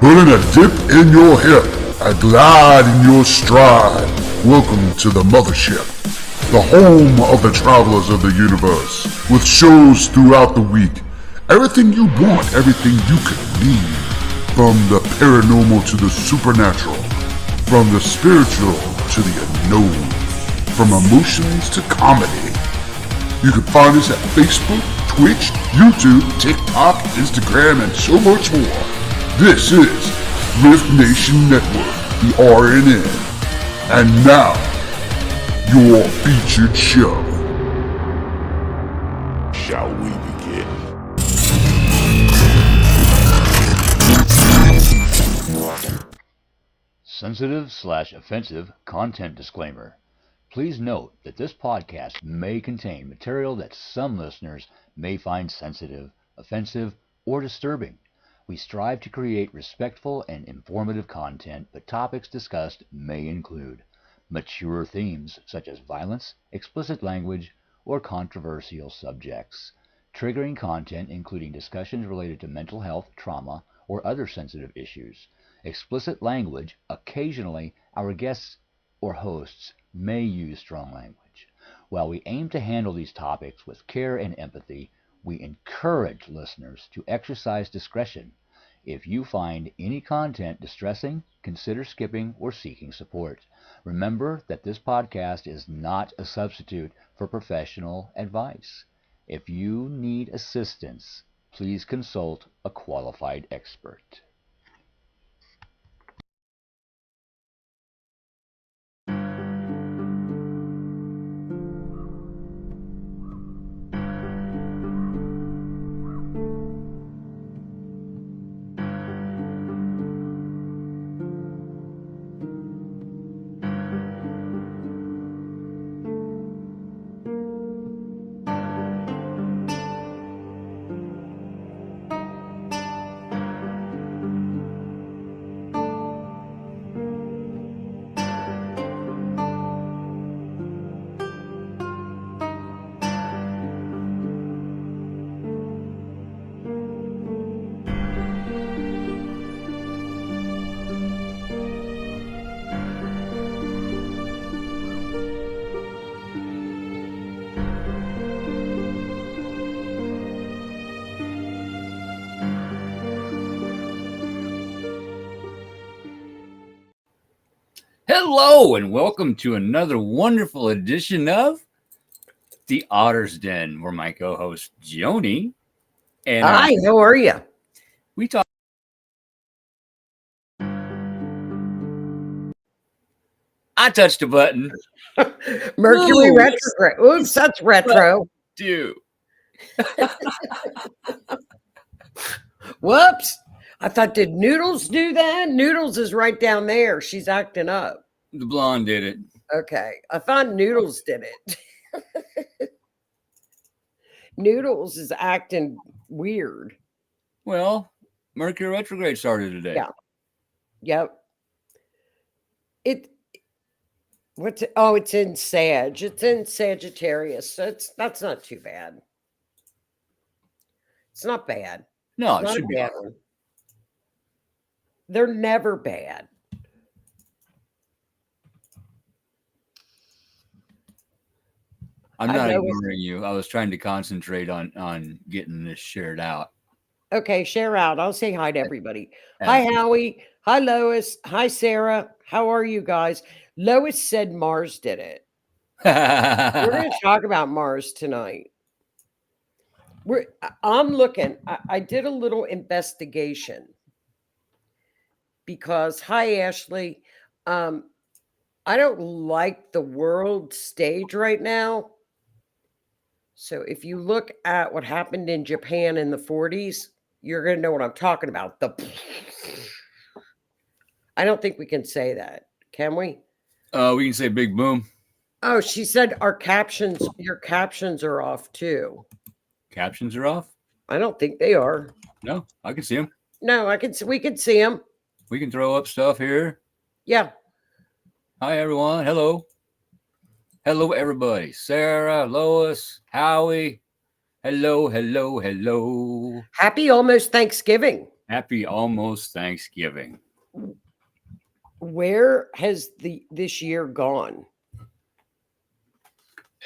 Putting a dip in your hip, a glide in your stride. Welcome to the mothership, the home of the travelers of the universe, with shows throughout the week. Everything you want, everything you could need. From the paranormal to the supernatural, from the spiritual to the unknown, from emotions to comedy. You can find us at Facebook, Twitch, YouTube, TikTok, Instagram, and so much more. This is R.I.F.T Nation Network, the RNN. And now, your featured show. Shall we begin? Sensitive/offensive content disclaimer. Please note that this podcast may contain material that some listeners may find sensitive, offensive, or disturbing. We strive to create respectful and informative content, but topics discussed may include mature themes such as violence, explicit language, or controversial subjects, triggering content including discussions related to mental health, trauma, or other sensitive issues, explicit language. Occasionally, our guests or hosts may use strong language. While we aim to handle these topics with care and empathy, we encourage listeners to exercise discretion. If you find any content distressing, consider skipping or seeking support. Remember that this podcast is not a substitute for professional advice. If you need assistance, please consult a qualified expert. Hello and welcome to another wonderful edition of the Otter's Den, where my co-host Joni and Hi, how are you? We talk. I touched a button. Mercury retrograde. Oops, that's retro. Do. Whoops. I thought, did Noodles do that? Noodles is right down there. She's acting up. The blonde did it. Okay. I thought Noodles did it. Noodles is acting weird. Well, Mercury retrograde started today. Yeah. Yep. It's in Sag. It's in Sagittarius. So that's not too bad. It's not bad. No, It's it should not be. a bad one. They're never bad. I'm not ignoring you. I was trying to concentrate on getting this shared out. Okay, share out. I'll say hi to everybody. Hi, Howie. Hi, Lois. Hi, Sarah. How are you guys? Lois said Mars did it. We're going to talk about Mars tonight. I'm looking. I did a little investigation because, hi, Ashley. I don't like the world stage right now. So if you look at what happened in Japan in the 40s, you're going to know what I'm talking about. I don't think we can say that. Can we? We can say big boom. Oh, she said your captions are off too. Captions are off? I don't think they are. No, I can see them. No, we can see them. We can throw up stuff here. Yeah. Hi, everyone. Hello. Hello, everybody. Sarah, Lois, Howie. Hello, hello, hello. Happy almost Thanksgiving. Happy almost Thanksgiving. Where has this year gone?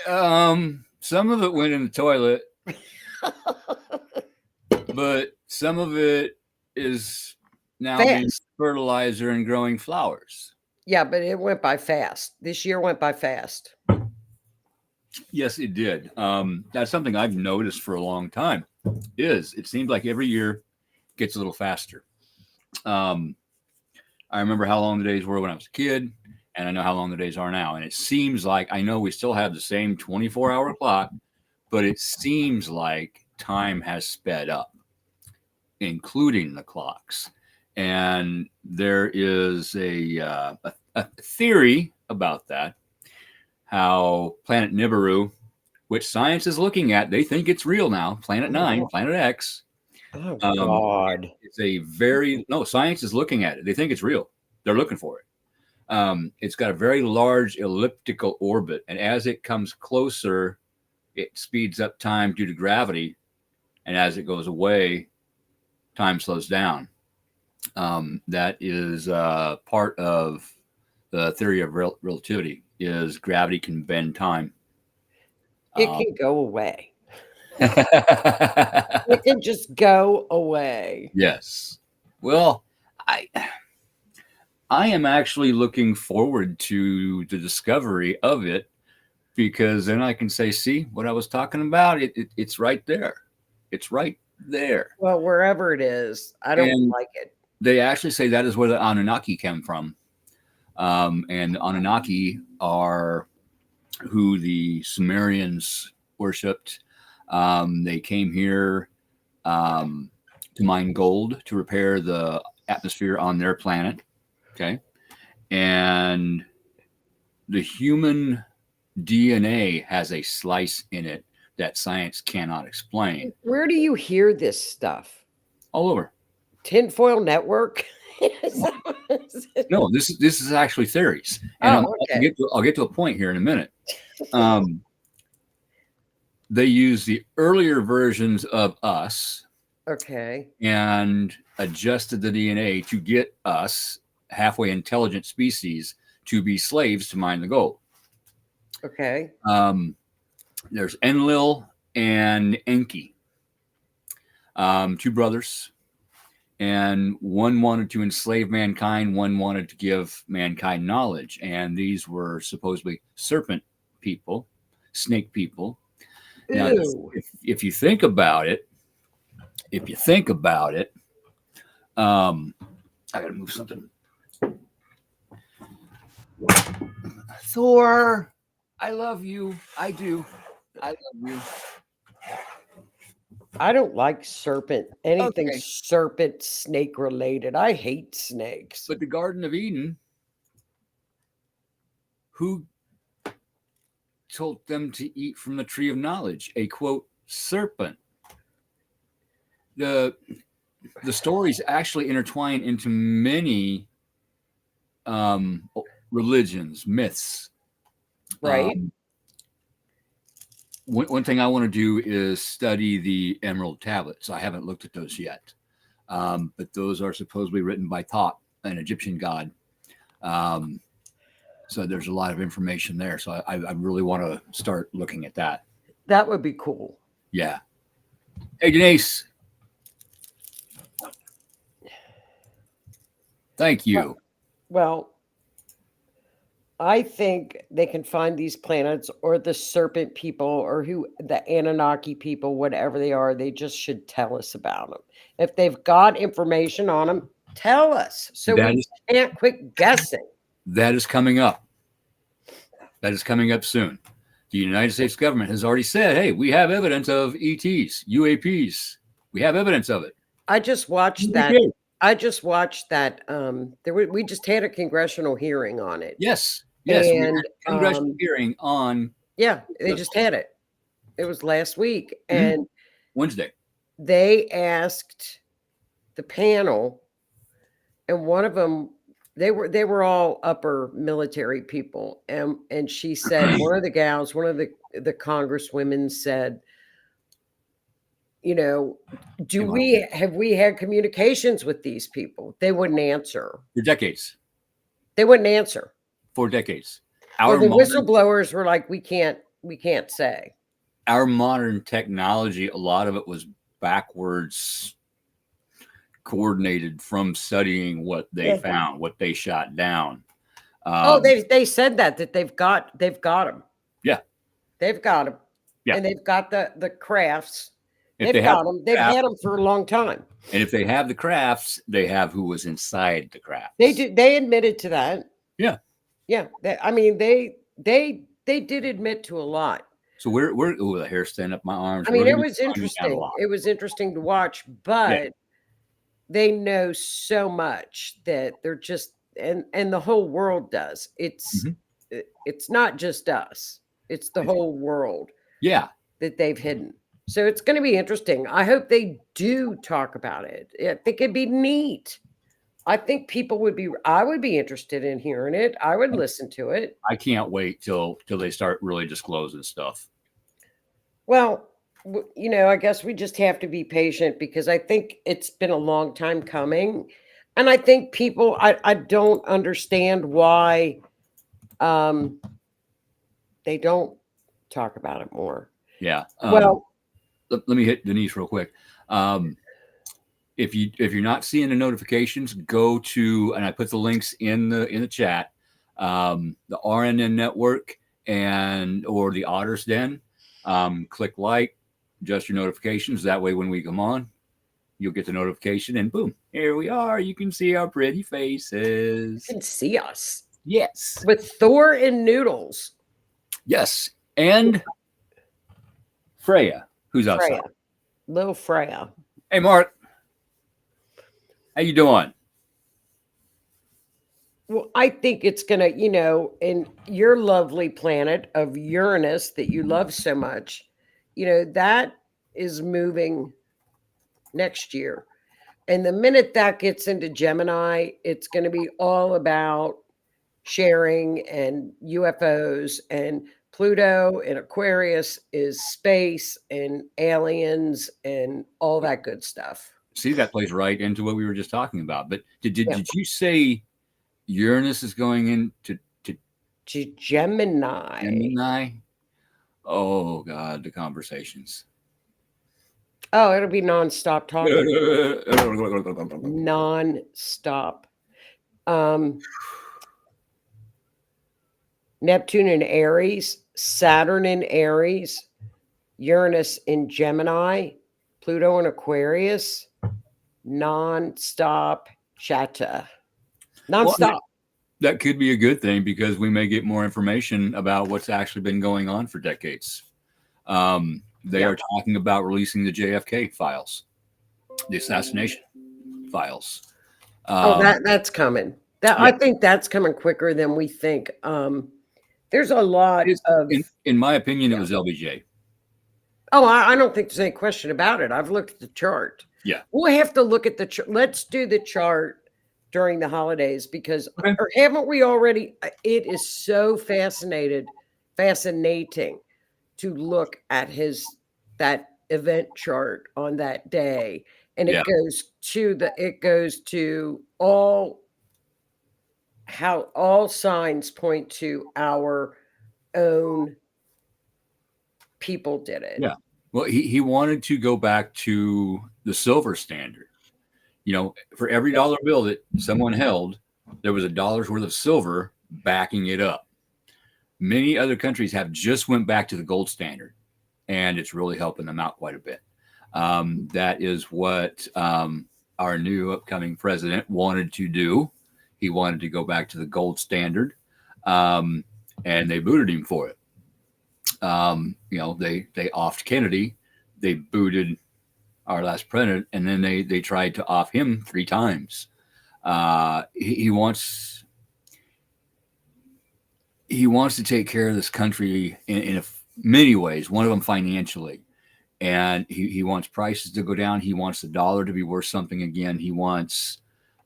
Some of it went in the toilet, but some of it is now being Fast. fertilizer and growing flowers. Yeah, but it went by fast. This year went by fast. Yes, it did. That's something I've noticed for a long time. Is it seems like every year gets a little faster. Um, I remember how long the days were when I was a kid, and I know how long the days are now. And it seems like I know we still have the same 24-hour clock, but it seems like time has sped up, including the clocks. And there is a theory about that, how planet Nibiru, which science is looking at, they think it's real now, Planet 9, Planet X. Oh Um, God. it's a no, science is looking at it. They think it's real. They're looking for it. It's got a very large elliptical orbit, and as it comes closer, it speeds up time due to gravity, and as it goes away, time slows down. That is part of the theory of relativity. Is gravity can bend time. It Um, can go away. It can just go away. yes. Well, I I am actually looking forward to the discovery of it, because then I can say, see what I was talking about? It's right there. It's right there. Well, wherever it is, I don't And like it. they actually say that is where the Anunnaki came from. And the Anunnaki are who the Sumerians worshipped. They came here to mine gold to repair the atmosphere on their planet. Okay. And the human DNA has a slice in it that science cannot explain. Where do you hear this stuff? All over. Tinfoil Network? Is that what it? No, this is actually theories, and Oh, okay. I'll get to a point here in a minute. They use the earlier versions of us Okay. and adjusted the DNA to get us, halfway intelligent species, to be slaves to mine the gold. Okay. There's Enlil and Enki, two brothers, and one wanted to enslave mankind, one wanted to give mankind knowledge, and these were supposedly serpent people, snake people. Now, Ew. if you think about it, I gotta move something. Thor, I love you. I do. I love you. I don't like serpent, anything Okay. serpent, snake related. I hate snakes. But the Garden of Eden, who told them to eat from the tree of knowledge? A quote, serpent. The stories actually intertwine into many religions, myths. Right. One thing I want to do is study the Emerald Tablets. I haven't looked at those yet, but those are supposedly written by Thoth, an Egyptian god. So there's a lot of information there. So I really want to start looking at that. That would be cool. Yeah. Hey, Denise. Thank you. Well, I think they can find these planets or the serpent people or who the Anunnaki people, whatever they are, they just should tell us about them. If they've got information on them, tell us so That we is- can't quit guessing. That is coming up. That is coming up soon. The United States government has already said, hey, we have evidence of ETs, UAPs. We have evidence of it. I just watched that. We just had a congressional hearing on it. Yes. Yes. We had And a congressional hearing on yeah, they just had it. It was last week. And Wednesday. they asked the panel, and one of them, they were all upper military people, and she said, one of the gals, one of the congresswomen said, you know, Hey, have we had communications with these people? They wouldn't answer. for decades, They wouldn't answer. for decades. Or Our the modern whistleblowers were like, we can't say. our modern technology, a lot of it was backwards coordinated from studying what they Yeah. found, what they shot down. Oh, Um, they said that they've got them. yeah, They've got them, yeah. and they've got the crafts. If they They've have got them. They've craft, had them for a long time. and if they have the crafts, they have who was inside the They crafts. do. They admitted to that. Yeah. Yeah. I mean, they did admit to a lot. So oh, the hair stand up my arms. I We're mean, it gonna be was finding out a interesting. lot. It was interesting to watch, Yeah. but they know so much that they're just and the whole world does. Mhm. It's not just us. It's the whole world Yeah. that they've hidden. So it's going to be interesting. I hope they do talk about it. I think it'd be neat. I think people would be I would be interested in hearing it. I would listen to it. I can't wait till they start really disclosing stuff. Well, I guess we just have to be patient because I think it's been a long time coming. And I think people I don't understand why um they don't talk about it more. Yeah. Well, Let me hit Denise real quick. Um, if you're not seeing the notifications, go to, and I put the links in the chat, the RNN network and or the Otter's Den. Click like, adjust your notifications. That way, when we come on, you'll get the notification, and boom, here we are. You can see our pretty faces. you can see us Yes, with Thor and Noodles. yes, and Freya, who's outside. Freya. Little Freya. Hey, Mark, how you doing? Well, I think it's gonna, in your lovely planet of Uranus that you love so much, that is moving next year. And the minute that gets into Gemini, it's going to be all about sharing and UFOs, and Pluto and Aquarius is space and aliens and all that good stuff. See, that plays right into what we were just talking about. But did Yeah. you say Uranus is going into Gemini. Gemini? Oh God, the conversations. Oh, it'll be nonstop talking. Nonstop. Neptune in Aries, Saturn in Aries, Uranus in Gemini, Pluto in Aquarius, nonstop chatter. Nonstop. Well, that could be a good thing because we may get more information about what's actually been going on for decades. They are talking about releasing the JFK files, the assassination files. That's coming. I think that's coming quicker than we think. There's a lot of. In my opinion, it was LBJ. Oh, I don't think there's any question about it. I've looked at the chart. Yeah, we'll have to look at the. Let's do the chart during the holidays because, or haven't we already? It is so fascinating to look at that event chart on that day, and it goes to how all signs point to our own people did it. Yeah. Well, he wanted to go back to the silver standard. For every dollar bill that someone held, there was $1 worth of silver backing it up. Many other countries have just went back to the gold standard, and it's really helping them out quite a bit. That is what our new upcoming president wanted to do. He wanted to go back to the gold standard, and they booted him for it. They offed Kennedy, they booted our last president, and then they tried to off him 3 times. He wants to take care of this country in many ways. One of them financially, and he wants prices to go down. He wants the dollar to be worth something again. He wants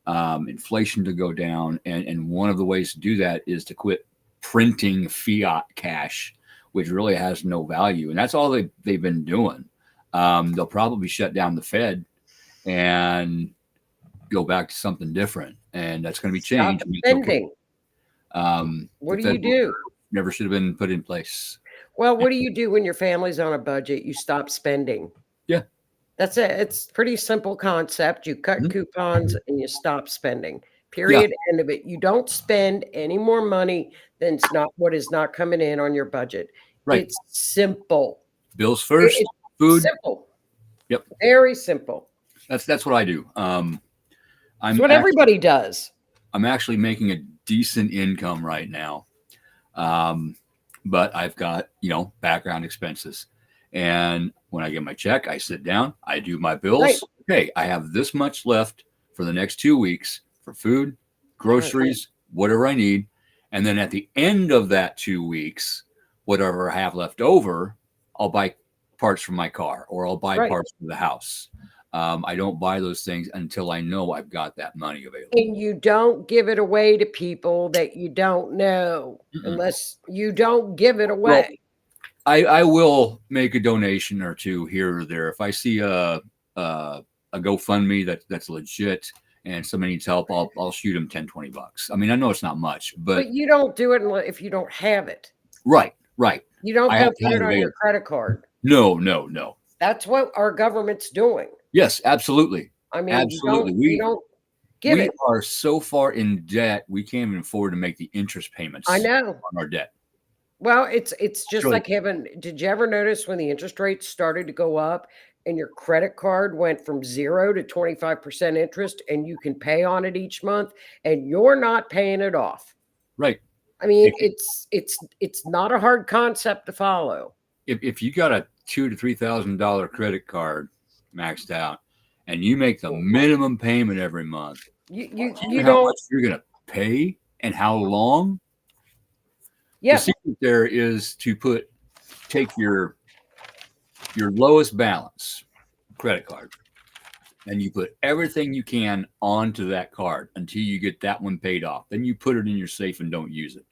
inflation to go down, and one of the ways to do that is to quit printing fiat cash, which really has no value, and that's all they've been doing. they'll probably shut down the Fed and go back to something different, and that's going to be Stop changed. And it's okay. spending. The What do Federal you do? Reserve never should have been put in place. Well, what do you do when your family's on a budget? You stop spending. Yeah. That's it. It's pretty simple concept. You cut Mhm. coupons and you stop spending. Yeah. Period. End of it. You don't spend any more money than's not what is not coming in on your budget. Right. It's simple. Bills first, It's food. simple. Yep. Very simple. That's what I do. It's what everybody does. I'm actually making a decent income right now. But I've got, background expenses. And when I get my check, I sit down, I do my bills. Right. Okay, I have this much left for the next 2 weeks for food, groceries, whatever I need. And then at the end of that 2 weeks, whatever I have left over, I'll buy parts for my car or I'll buy Right. parts for the house. I don't buy those things until I know I've got that money available. And you don't give it away to people that you don't know unless you don't give it away. Well, I will make a donation or two here or there. If I see a GoFundMe that's legit and somebody needs help, I'll shoot them 10, 20 bucks. I mean, I know it's not much, but you don't do it if you don't have it. right. You don't I go have put it time on your available. credit card. No. That's what our government's doing. Yes, absolutely. I mean, Absolutely. you don't give We it. are so far in debt, we can't even afford to make the interest payments I know. on our debt. Well, it's just Really- like having. Did you ever notice when the interest rates started to go up and your credit card went from 0 to 25% interest and you can pay on it each month and you're not paying it off? Right. I mean, If- it's not a hard concept to follow. If you got a $2,000 to $3,000 credit card maxed out and you make the minimum payment every month, You how don't. much you're going to pay and how long? Yeah. The secret there is to take your lowest balance credit card and you put everything you can onto that card until you get that one paid off. Then you put it in your safe and don't use it.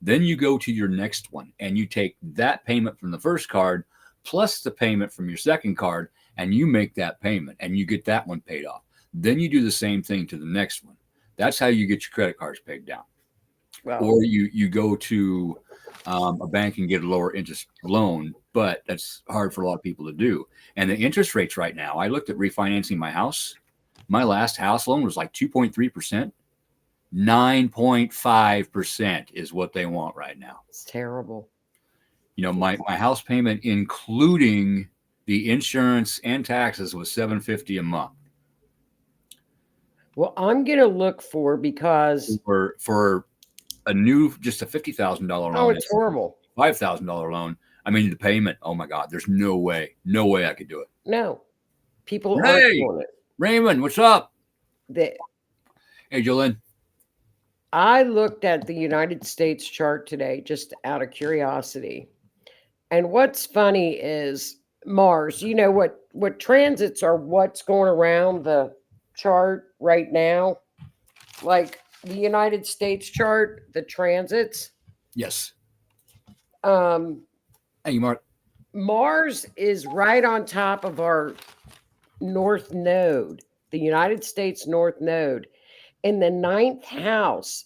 Then you go to your next one and you take that payment from the first card plus the payment from your second card and you make that payment and you get that one paid off. Then you do the same thing to the next one. That's how you get your credit cards paid down. Well, Or you go to a bank and get a lower interest loan, but that's hard for a lot of people to do. And the interest rates right now, I looked at refinancing my house. My last house loan was like 2.3%. 9.5% is what they want right now. it's terrible. My house payment, including the insurance and taxes, was $750 a month. Well, I'm gonna look for because For a new, just a $50,000 loan, it's horrible. $5,000 loan. I mean, the payment. Oh my God, there's no way I could do it. No, people aren't Hey! doing it. Raymond, what's up? They, Hey, Jolene. I looked at the United States chart today just out of curiosity. And what's funny is Mars, you know what transits are what's going around the chart right now? Like the United States chart, the transits. Yes. Hey, Mark. Mars is right on top of our North Node, the United States North Node. In the 9th house,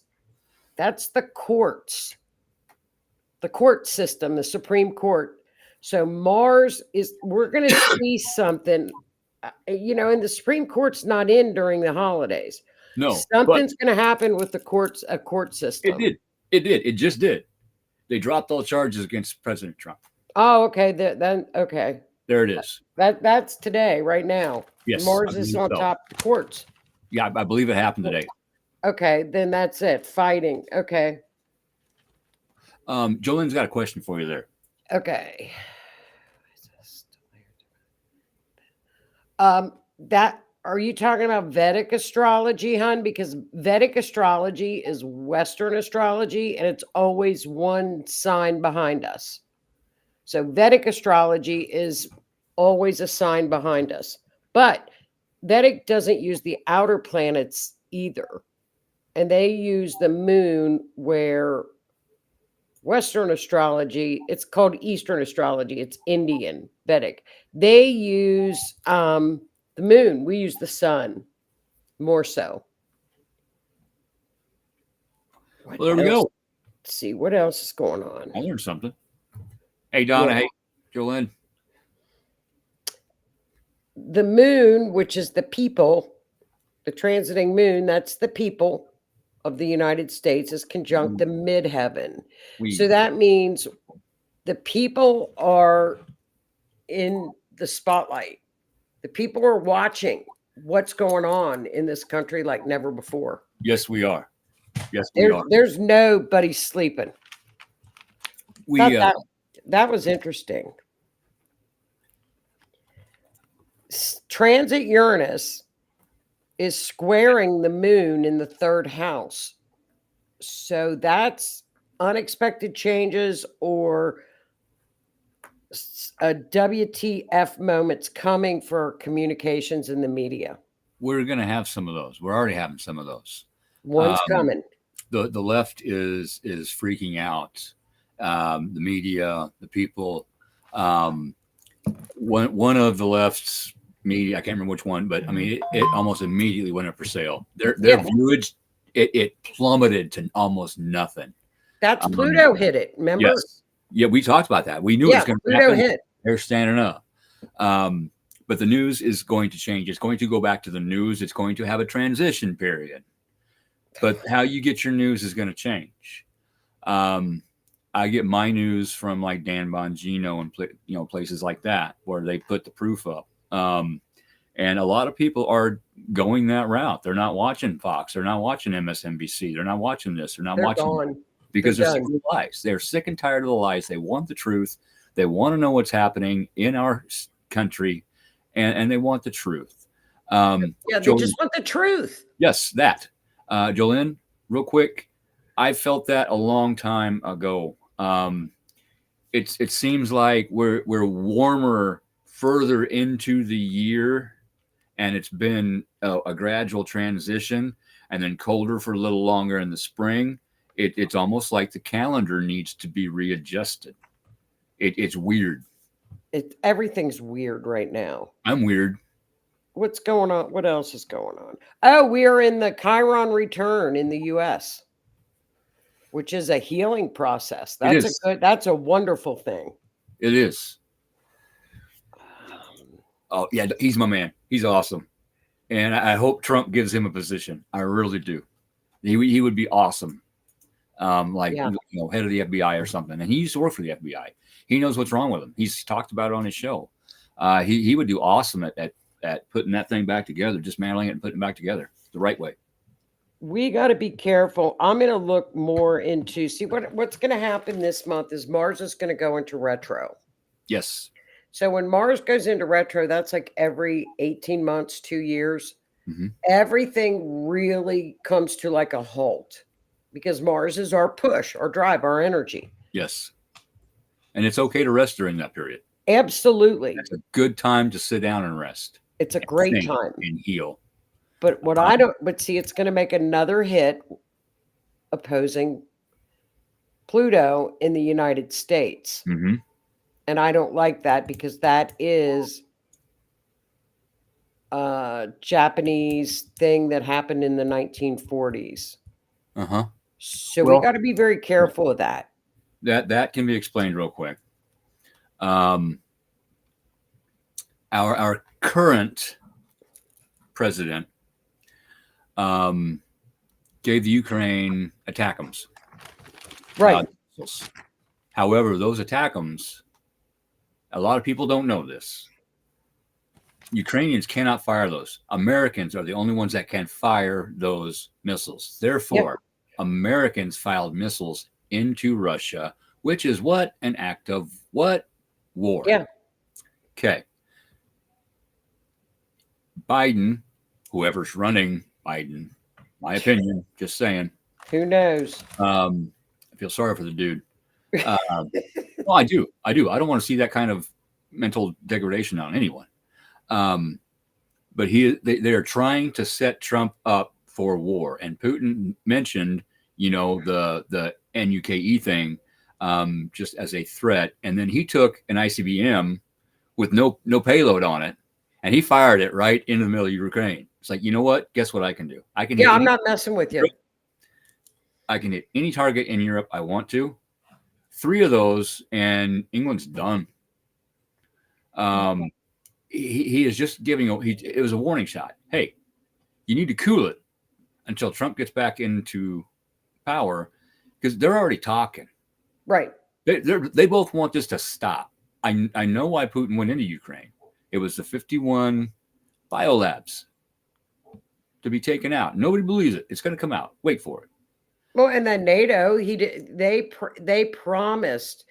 that's the courts, the court system, the Supreme Court. So Mars we're going to see something, and the Supreme Court's not in during the holidays. No. Something's going to happen with the court system. It did. It just did. They dropped all charges against President Trump. Oh, okay. Then okay. There it is. That's today, right now. Yes. Mars is on top of the courts. Yeah, I believe it happened today. Okay, then that's it. Fighting. Okay. Jolene's got a question for you there. Okay. Are you talking about Vedic astrology, hun? Because Vedic astrology is Western astrology, and it's always one sign behind us. So Vedic astrology is always a sign behind us. But Vedic doesn't use the outer planets either. And they use the moon where Western astrology, it's called Eastern astrology. It's Indian, Vedic. They use the moon. We use the sun more so. What Well, there we else? go. Let's see what else is going on. I learned something. Hey, Donna. Yeah. Hey, Jolene. The moon, which is the people, the transiting moon, that's the people of the United States, is conjunct the midheaven. So that means the people are in the spotlight. The people are watching what's going on in this country like never before. Yes, we are. Yes, we are. There's nobody sleeping. That was interesting. Transit Uranus is squaring the moon in the third house. So that's unexpected changes or a WTF moments coming for communications in the media. We're going to have some of those. We're already having some of those. One's coming. The left is freaking out. The media, the people. One of the left's media, I can't remember which one, but I mean, it almost immediately went up for sale. Their viewage, it plummeted to almost nothing. That's Pluto hit it. Remember? Yes. Yeah, we talked about that. We knew it was going to happen. Pluto hit. They're standing up. But the news is going to change. It's going to go back to the news. It's going to have a transition period. But how you get your news is going to change. I get my news from like Dan Bongino and places like that where they put the proof up. And a lot of people are going that route. They're not watching Fox. They're not watching MSNBC. They're not watching this. They're not watching that because they're sick of the lies. They're sick and tired of the lies. They want the truth. They want to know what's happening in our country, and they want the truth. They just want the truth. Yes, that. Jolene, real quick, I felt that a long time ago. It seems like we're warmer further into the year, and it's been a gradual transition, and then colder for a little longer in the spring. It's almost like the calendar needs to be readjusted. It's weird. Everything's weird right now. I'm weird. What's going on? What else is going on? Oh, we are in the Chiron return in the U.S., which is a healing process. That's a wonderful thing. It is. Oh yeah, he's my man. He's awesome, and I hope Trump gives him a position. I really do. He would be awesome. Head of the FBI or something. And he used to work for the FBI. He knows what's wrong with him. He's talked about it on his show. He would do awesome at putting that thing back together, dismantling it and putting it back together the right way. We got to be careful. I'm going to look more into what's going to happen this month is Mars is going to go into retro. Yes. So when Mars goes into retro, that's like every 18 months, 2 years. Mm-hmm. Everything really comes to like a halt because Mars is our push, our drive, our energy. Yes. And it's okay to rest during that period. Absolutely. It's a good time to sit down and rest. It's a great time. And heal. But it's going to make another hit opposing Pluto in the United States. Mm-hmm. And I don't like that because that is a Japanese thing that happened in the 1940s. Uh-huh. So we got to be very careful of that. That can be explained real quick. Our current president gave the Ukraine ATACMS. Right. However, those ATACMS, a lot of people don't know this. Ukrainians cannot fire those. Americans are the only ones that can fire those missiles. Therefore, Americans fired missiles into Russia, which is what? An act of what? War. Yeah. Okay. Biden, whoever's running Biden, my opinion, just saying. Who knows? I feel sorry for the dude. Well, I do. I don't want to see that kind of mental degradation on anyone. But they are trying to set Trump up for war. And Putin mentioned, the NUKE thing. just as a threat. And then he took an ICBM with no payload on it, and he fired it right in the middle of Ukraine. It's like, you know what? Guess what I can do? I can Yeah, hit I'm not messing with you. I can hit any target in Europe I want to. 3 of those, and England's done. He is just giving it was a warning shot. Hey, you need to cool it until Trump gets back into power, because they're already talking. Right. They both want this to stop. I know why Putin went into Ukraine. It was the 51 biolabs to be taken out. Nobody believes it. It's going to come out. Wait for it. Well, and then NATO, they promised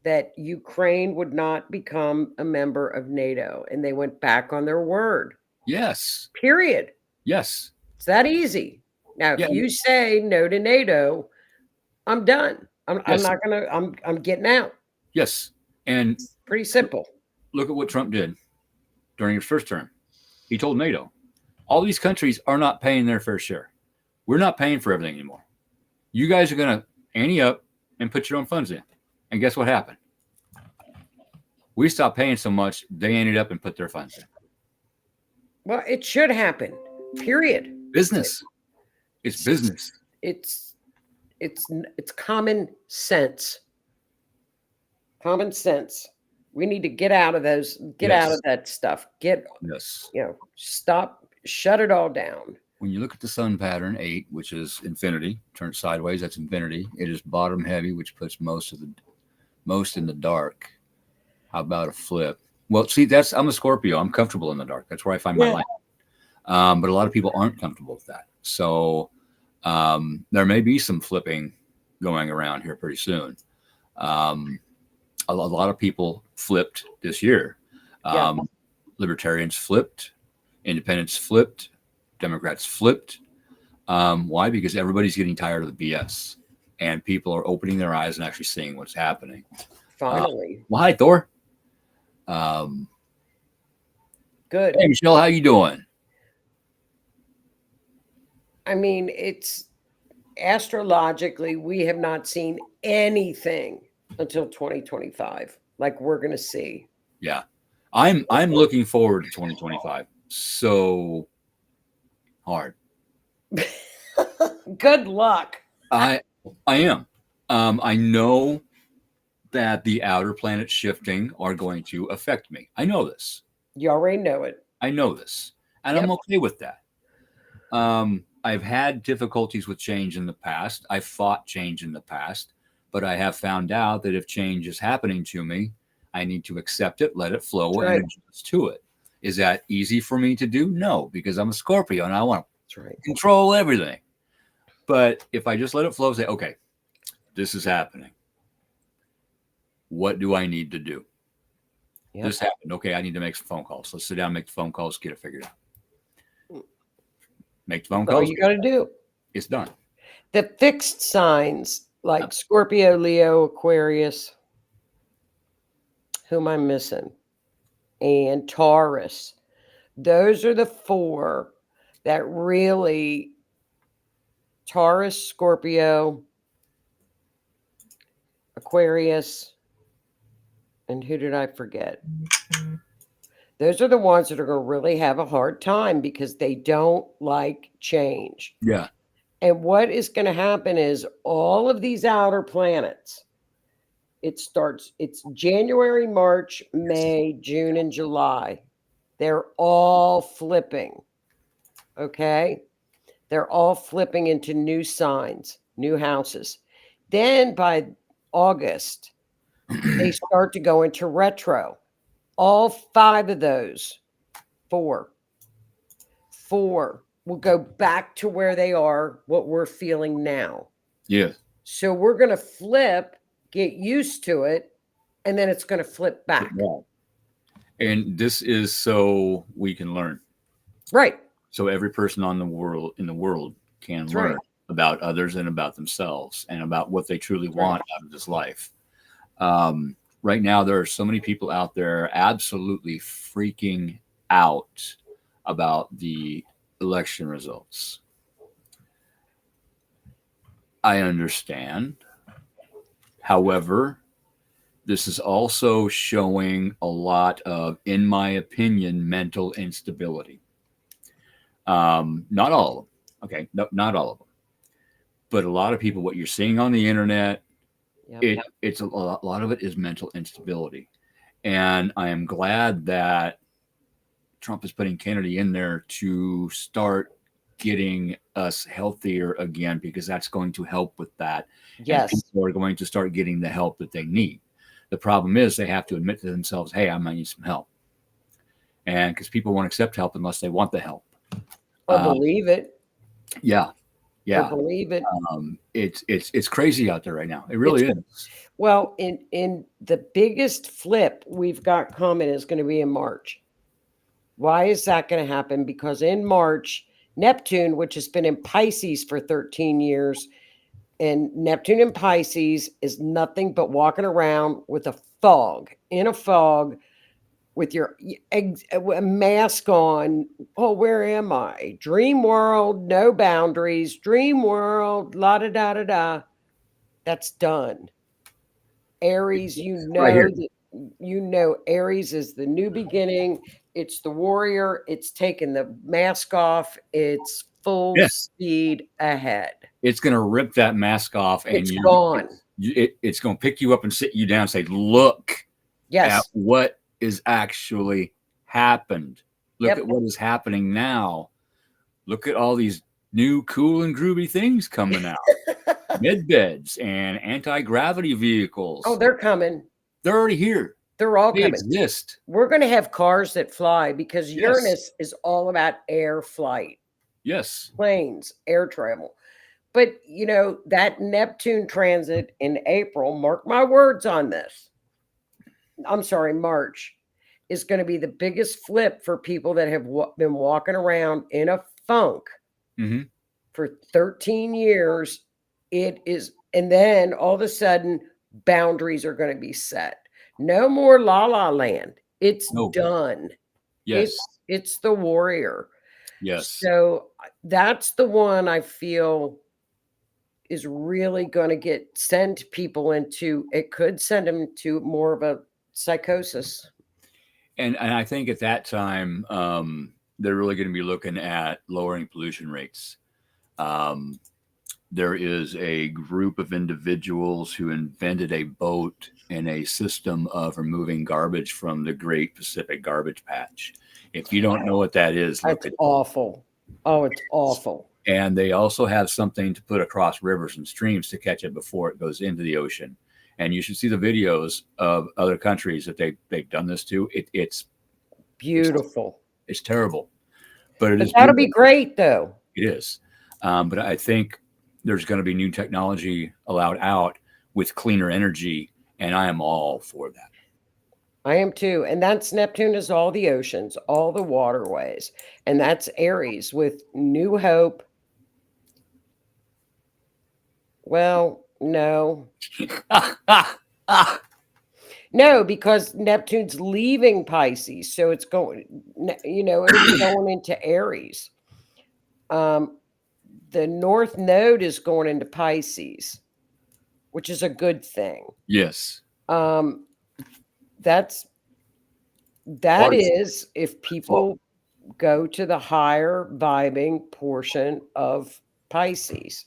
that Ukraine would not become a member of NATO, and they went back on their word. Yes. Period. Yes. It's that easy. Now, if Yeah. you say no to NATO, I'm done. I'm Yes. not gonna. I'm getting out. Yes. And Pretty simple. look at what Trump did during his first term. He told NATO, all these countries are not paying their fair share. We're not paying for everything anymore. You guys are going to ante up and put your own funds in. And guess what happened? We stopped paying so much, they ended up and put their funds in. Well, it should happen. Period. Business. It's business. It's common sense. Common sense. We need to get out of those. Get out of that stuff. Yes. Stop. Shut it all down. When you look at the sun pattern 8, which is infinity, turn sideways, that's infinity. It is bottom heavy, which puts most in the dark. How about a flip? Well, see, I'm a Scorpio. I'm comfortable in the dark. That's where I find my light. But a lot of people aren't comfortable with that. So there may be some flipping going around here pretty soon. A lot of people flipped this year. Libertarians flipped. Independents flipped. Democrats flipped. Why? Because everybody's getting tired of the BS, and people are opening their eyes and actually seeing what's happening. Finally. Well, hi, Thor. Good. Hey, Michelle, how you doing? I mean, it's astrologically, we have not seen anything until 2025, like we're going to see. Yeah, I'm looking forward to 2025. So hard. Good luck. I am. I know that the outer planets shifting are going to affect me. I know this. You already know it. I know this, and I'm okay with that. I've had difficulties with change in the past. I've fought change in the past, but I have found out that if change is happening to me, I need to accept it, let it flow, and adjust to it. Is that easy for me to do? No, because I'm a Scorpio and I want to control everything. But if I just let it flow, say, okay, this is happening. What do I need to do? This happened. Okay, I need to make some phone calls. Let's sit down, make the phone calls, get it figured out. Make the phone calls. All you got to do. It's done. The fixed signs like Scorpio, Leo, Aquarius. Who am I missing? And Taurus. Those are the 4 that really Taurus, Scorpio, Aquarius, and who did I forget? Those are the ones that are going to really have a hard time because they don't like change. Yeah. And what is going to happen is all of these outer planets, it's January, March, May, June, and July. They're all flipping. Okay? They're all flipping into new signs, new houses. Then by August, they start to go into retro. All 5 of those, 4 will go back to where they are, what we're feeling now. Yeah. So we're going to flip, get used to it, and then it's going to flip back. And this is so we can learn. Right. So every person in the world can learn about others and about themselves and about what they truly want out of this life. Right now, there are so many people out there absolutely freaking out about the election results. I understand. However, this is also showing a lot of, in my opinion, mental instability. Not all of them. Okay, no, not all of them, but a lot of people. What you're seeing on the internet, Yep. it's a lot of it is mental instability, and I am glad that Trump is putting Kennedy in there to start getting us healthier again, because that's going to help with that, and Yes. people are going to start getting the help that they need. The problem is they have to admit to themselves, "Hey, I might need some help," and because people won't accept help unless they want the help. Or Um, believe it. yeah, Or yeah. believe it. It's crazy out there right now. It It's really is. well, in the biggest flip we've got coming is going to be in March. Why is that going to happen? Because in March, Neptune, which has been in Pisces for 13 years, and Neptune in Pisces is nothing but walking around with a fog, in a fog, with your a mask on. Oh, where am I? Dream world, no boundaries. Dream world, la da da da da. That's done. Aries, Right here. Aries is the new beginning. It's the warrior. It's taking the mask off. It's full Yeah, speed ahead. it's going to rip that mask off, and It's gone. it's going to pick you up and sit you down and say, "Look at Yes. what is actually happened. Look at Yep. what is happening now. Look at all these new cool and groovy things coming out. Med beds and anti-gravity Oh, vehicles. they're coming. They're already here. They're all They coming. exist. We're going to have cars that fly because Yes. Uranus is all about air flight, Yes. planes, air travel. But, that Neptune transit in April, mark my words on this. I'm sorry, March is going to be the biggest flip for people that have been walking around in a funk Hmm. for 13 years. It is, and then all of a sudden, boundaries are going to be set. No more la la land. It's No. done. Yes. It's the warrior. Yes. So that's the one I feel is really going to send people into, it could send them to more of a psychosis. And I think at that time, they're really going to be looking at lowering pollution rates. Um, there is a group of individuals who invented a boat and a system of removing garbage from the Great Pacific Garbage Patch. If you don't know what that is, look That's at it. awful. Oh, it's awful. And they also have something to put across rivers and streams to catch it before it goes into the ocean. And you should see the videos of other countries that they've done this to. It's Beautiful. it's terrible, but it But is that'll be beautiful. great though. It is. But I think there's going to be new technology allowed out with cleaner energy, and I am all for that. I am too. And that's Neptune is all the oceans, all the waterways. And that's Aries with new hope. Well, no. No, because Neptune's leaving Pisces. So it's going, it'll be going into Aries. The North Node is going into Pisces, which is a good thing. Yes. Um, that's that Water. is if Well, people go to the higher vibing portion of Pisces.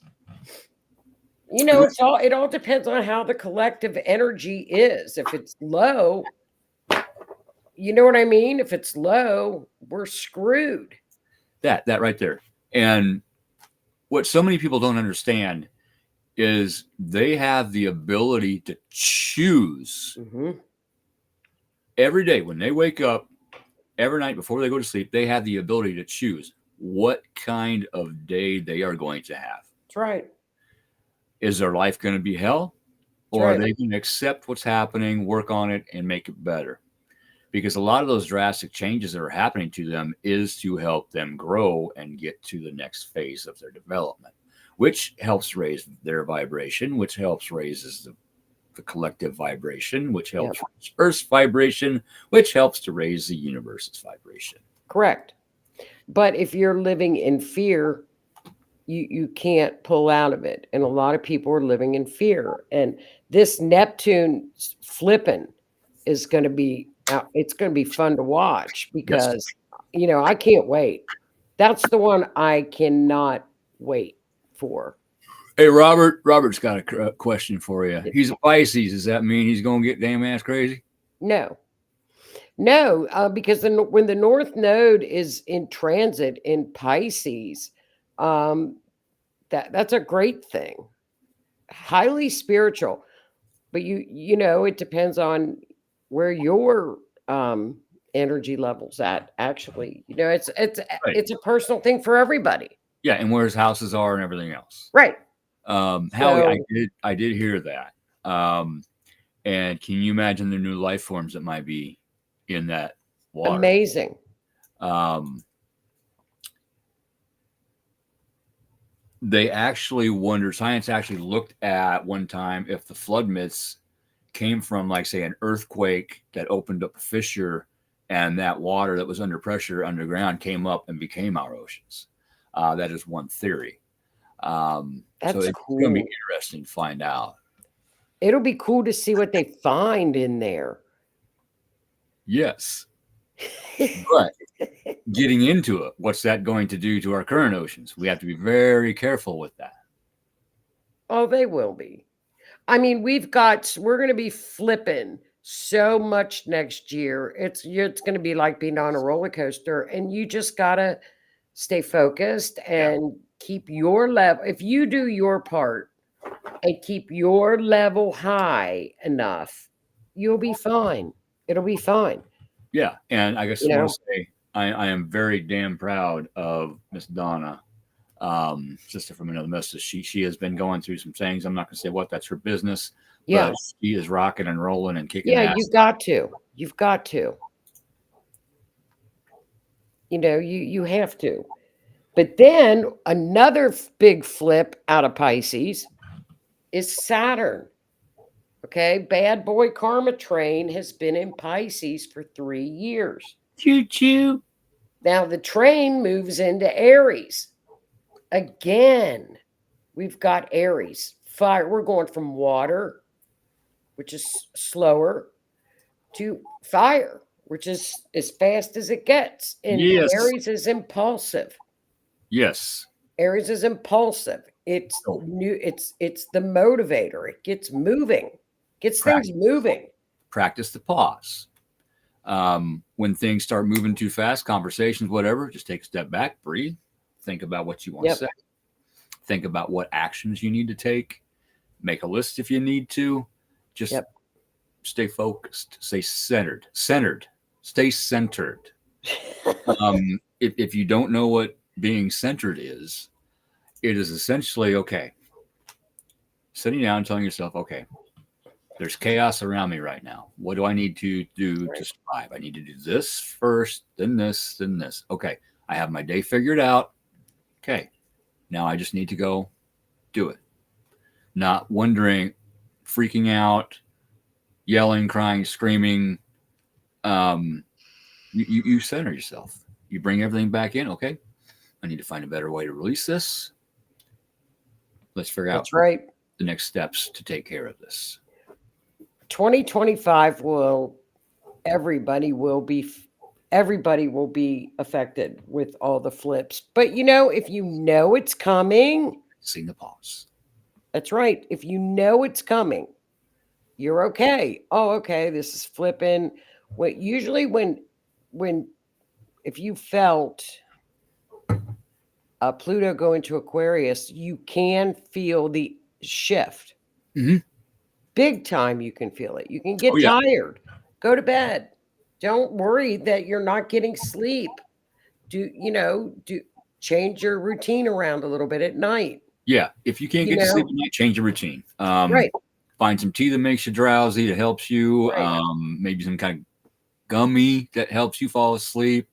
It all depends on how the collective energy is. If it's low, you know what I mean? If it's low, we're screwed. that right there. And what so many people don't understand is they have the ability to choose Hmm. every day when they wake up, every night before they go to sleep. They have the ability to choose what kind of day they are going to have. That's right. Is their life going to be hell? That's Or are right. they going to accept what's happening, work on it, and make it better? Because a lot of those drastic changes that are happening to them is to help them grow and get to the next phase of their development, which helps raise their vibration, which helps raises the collective vibration, which Yep. helps raise Earth's vibration, which helps to raise the universe's vibration. Correct. But if you're living in fear, you can't pull out of it. And a lot of people are living in fear. And this Neptune flipping is going to be it's going to be fun to watch Yes. because I can't wait. That's the one I cannot wait for. Hey, Robert. Robert's got a question for you. He's a Pisces. Does that mean he's going to get damn ass crazy? No, because when the North Node is in transit in Pisces, that's a great thing. Highly spiritual, but it depends on where your energy levels at. Actually, Right. it's a personal thing for everybody. Yeah, and where his houses are and everything else. Right. Howie, So I did hear that. And can you imagine the new life forms that might be in that water? amazing. They actually wondered, science actually looked at one time if the flood myths came from, like, say, an earthquake that opened up a fissure and that water that was under pressure underground came up and became our oceans. That is one theory. So That's it's going to be cool. interesting to find out. It'll be cool to see what they find in there. Yes. But getting into it, what's that going to do to our current oceans? We have to be very careful with that. Oh, they will be. I mean, we're going to be flipping so much next year. It's going to be like being on a roller coaster, and you just got to stay focused and keep your level. If you do your part and keep your level high enough, you'll be fine. It'll be fine. Yeah. And I guess You I want know, to say I am very damn proud of Miss Donna, sister from another mister. She has been going through some things. I'm not going to say what, that's her business, yeah. but she is rocking and rolling and kicking Yeah, ass. you got to. You've got to. You have to. But then another big flip out of Pisces is Saturn. Okay, bad boy karma train has been in Pisces for 3 years. Choo choo. Now the train moves into Aries. Again, we've got Aries. Fire. We're going from water, which is slower, to fire, which is as fast as it gets. And Yes. Aries is impulsive. Yes. Aries is impulsive. It's Oh. new. It's the motivator. It gets moving, gets things moving. Practice the pause. When things start moving too fast, conversations, whatever, just take a step back, breathe, think about what you want to say, think about what actions you need to take, make a list if you need to. Just stay focused, stay centered, stay centered. If you don't know what being centered is, it is essentially, okay, sitting down and telling yourself, okay, there's chaos around me right now. What do I need to do to survive? I need to do this first, then this, then this. Okay, I have my day figured out. Okay, now I just need to go do it. Not wondering, freaking out, yelling, crying, screaming. You center yourself. You bring everything back in. Okay, I need to find a better way to release this. Let's figure out the next steps to take care of this. 2025 everybody will be affected with all the flips. But if you know it's coming, see the pause. That's right. If you know it's coming, you're okay. Oh, okay, this is flipping. Usually if you felt Pluto go into Aquarius, you can feel the shift. Mm-hmm. Big time, you can feel it. You can get tired. Go to bed. Don't worry that you're not getting sleep. Change your routine around a little bit at night. Yeah, if you can't get to sleep at night, change your routine. Right. Find some tea that makes you drowsy, that helps you. Right. Maybe some kind of gummy that helps you fall asleep.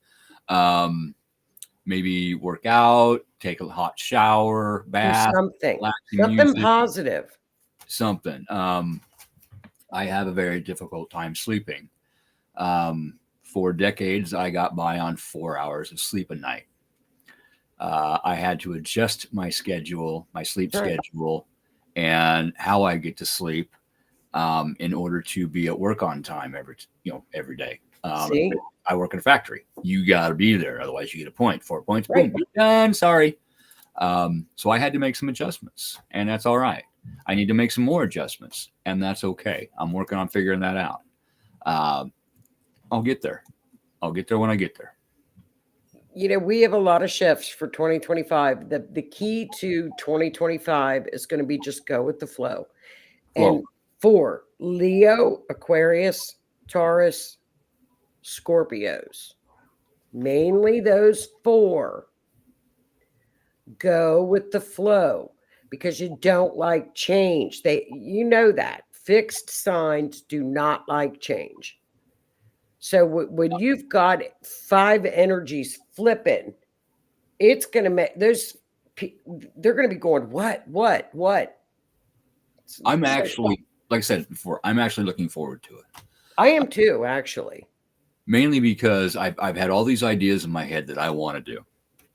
Maybe work out, take a hot shower, bath, something music, positive. Something. I have a very difficult time sleeping. For decades, I got by on 4 hours of sleep a night. I had to adjust my schedule, my sleep schedule, and how I get to sleep. in order to be at work on time every day. See? I work in a factory. You got to be there, otherwise you get a point. 4 points, Right. boom, you're done. Sorry. So I had to make some adjustments, and that's all right. I need to make some more adjustments, and that's okay. I'm working on figuring that out. I'll get there. I'll get there when I get there. We have a lot of shifts for 2025. The key to 2025 is going to be just go with the flow. Flow. And 4, Leo, Aquarius, Taurus, Scorpios. Mainly those 4 go with the flow because you don't like change. That fixed signs do not like change. So when you've got 5 energies flipping, it's going to make they're going to be going, what? I'm actually, like I said before, I'm actually looking forward to it. I am too, actually. Mainly because I've had all these ideas in my head that I want to do.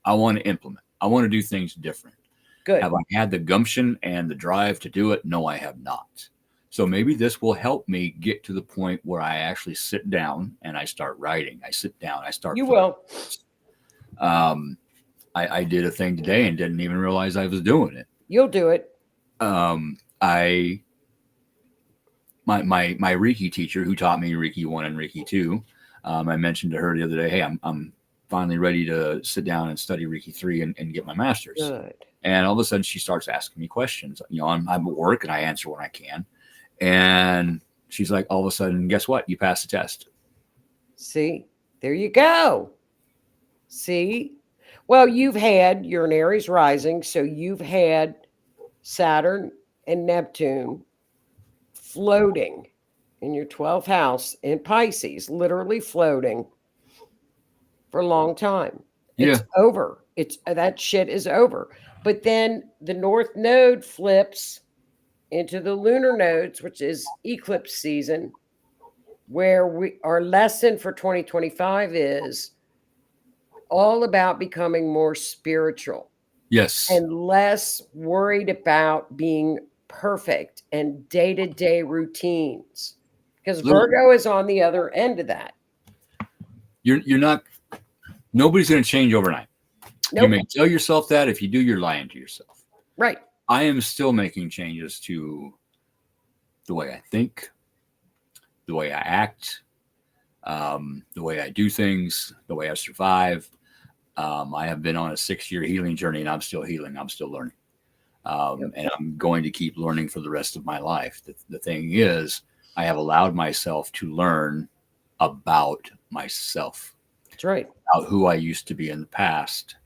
I want to implement. I want to do things different. Good. Have I had the gumption and the drive to do it? No, I have not. So maybe this will help me get to the point where I actually sit down and I start writing. I sit down, I start. You will. I did a thing today and didn't even realize I was doing it. You'll do it. My Reiki teacher who taught me Reiki 1 and Reiki 2, I mentioned to her the other day, hey, I'm finally ready to sit down and study Reiki 3 and get my master's. Good. And all of a sudden she starts asking me questions. I'm at work and I answer when I can. And she's like, all of a sudden, guess what? You passed the test. See, there you go. See, well, you're an Aries rising, so you've had Saturn and Neptune floating in your 12th house in Pisces, literally floating for a long time. It's over. That shit is over. But then the North Node flips into the lunar nodes, which is eclipse season, where our lesson for 2025 is all about becoming more spiritual. Yes. And less worried about being perfect and day-to-day routines. Because Virgo is on the other end of that. You're not, nobody's going to change overnight. Nope. You may tell yourself that. If you do, you're lying to yourself. Right. I am still making changes to the way I think, the way I act, the way I do things, the way I survive. I have been on a 6-year healing journey, and I'm still healing. I'm still learning. And I'm going to keep learning for the rest of my life. The thing is, I have allowed myself to learn about myself. That's right. About who I used to be in the past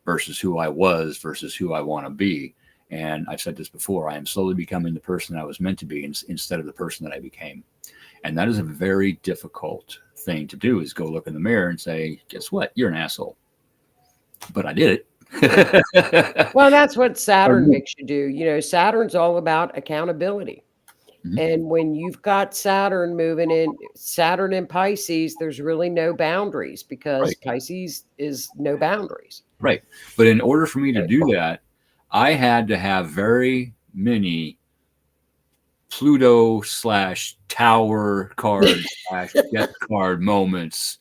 versus who I was versus who I want to be. And I've said this before, I am slowly becoming the person I was meant to be instead of the person that I became. And that is a very difficult thing to do, is go look in the mirror and say, guess what? You're an asshole. But I did it. Well, that's what Saturn makes you do. Saturn's all about accountability. Mm-hmm. And when you've got Saturn moving in, Saturn in Pisces, there's really no boundaries because Pisces is no boundaries. Right. But in order for me to do that, I had to have very many Pluto / tower card / death card moments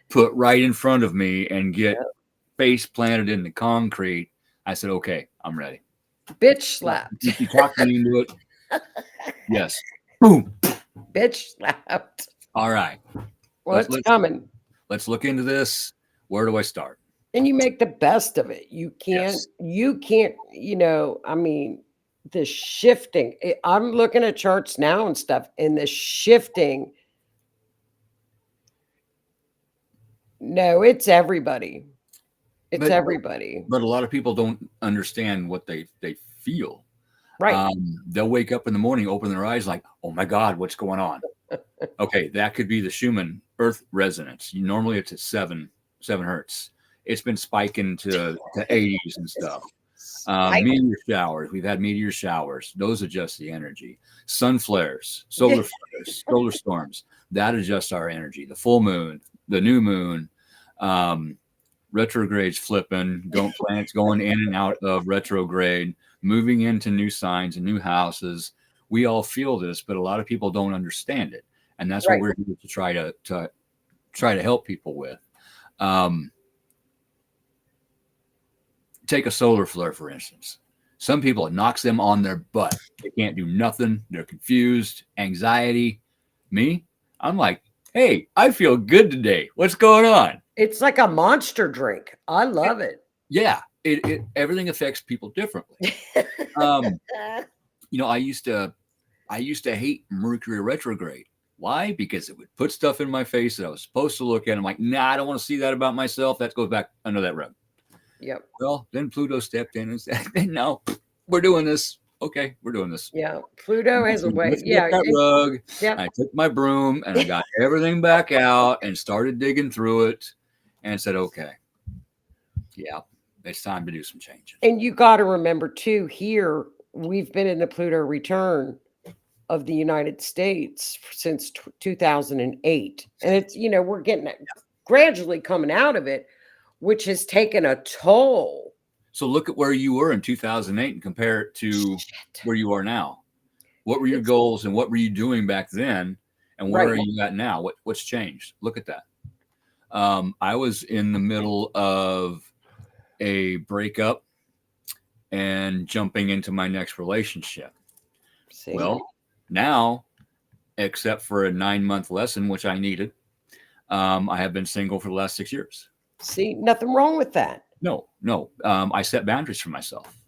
put right in front of me and get face planted in the concrete. I said, okay, I'm ready. Bitch slapped. You talked me into it. Yes. Boom. Bitch slapped. All right. What's coming? Let's look into this. Where do I start? And you make the best of it. You can't, the shifting. I'm looking at charts now and stuff, and the shifting. No, it's everybody. It's everybody. But a lot of people don't understand what they feel. Right. They'll wake up in the morning, open their eyes like, oh my God, what's going on? Okay, that could be the Schumann Earth resonance. Normally it's at 7 hertz. It's been spiking to 80s and stuff. Meteor showers. We've had meteor showers. Those adjust the energy. Sun flares, solar flares, solar storms. That adjusts our energy. The full moon, the new moon, retrogrades flipping, planets going in and out of retrograde, moving into new signs and new houses. we all feel this, but a lot of people don't understand it, and that's what Right. we're here to try to help people with. Um, take a solar flare, for instance. Some people, it knocks them on their butt. They can't do nothing. They're confused, anxiety. Me, I'm like, hey, I feel good today. What's going on? It's like a monster drink. I love it. Yeah, it everything affects people differently. Um, I used to hate Mercury retrograde. Why? Because it would put stuff in my face that I was supposed to look at. I'm like, nah, I don't want to see that about myself. That goes back under that rug. Yep. Well, then Pluto stepped in and said, no, we're doing this. Okay, we're doing this. Yeah. Pluto has a way. Lifted up Yeah. that rug. Yep. I took my broom and I got everything back out and started digging through it and said, okay, yeah, it's time to do some changes. And you got to remember too, here we've been in the Pluto return of the United States since 2008. And it's, we're getting gradually coming out of it, which has taken a toll. So look at where you were in 2008 and compare it to where you are now. What were your goals and what were you doing back then? And where are you at now? What's changed? Look at that. I was in the middle of a breakup and jumping into my next relationship. See? Well, now, except for a 9-month lesson, which I needed, I have been single for the last 6 years. See, nothing wrong with that. No. I set boundaries for myself.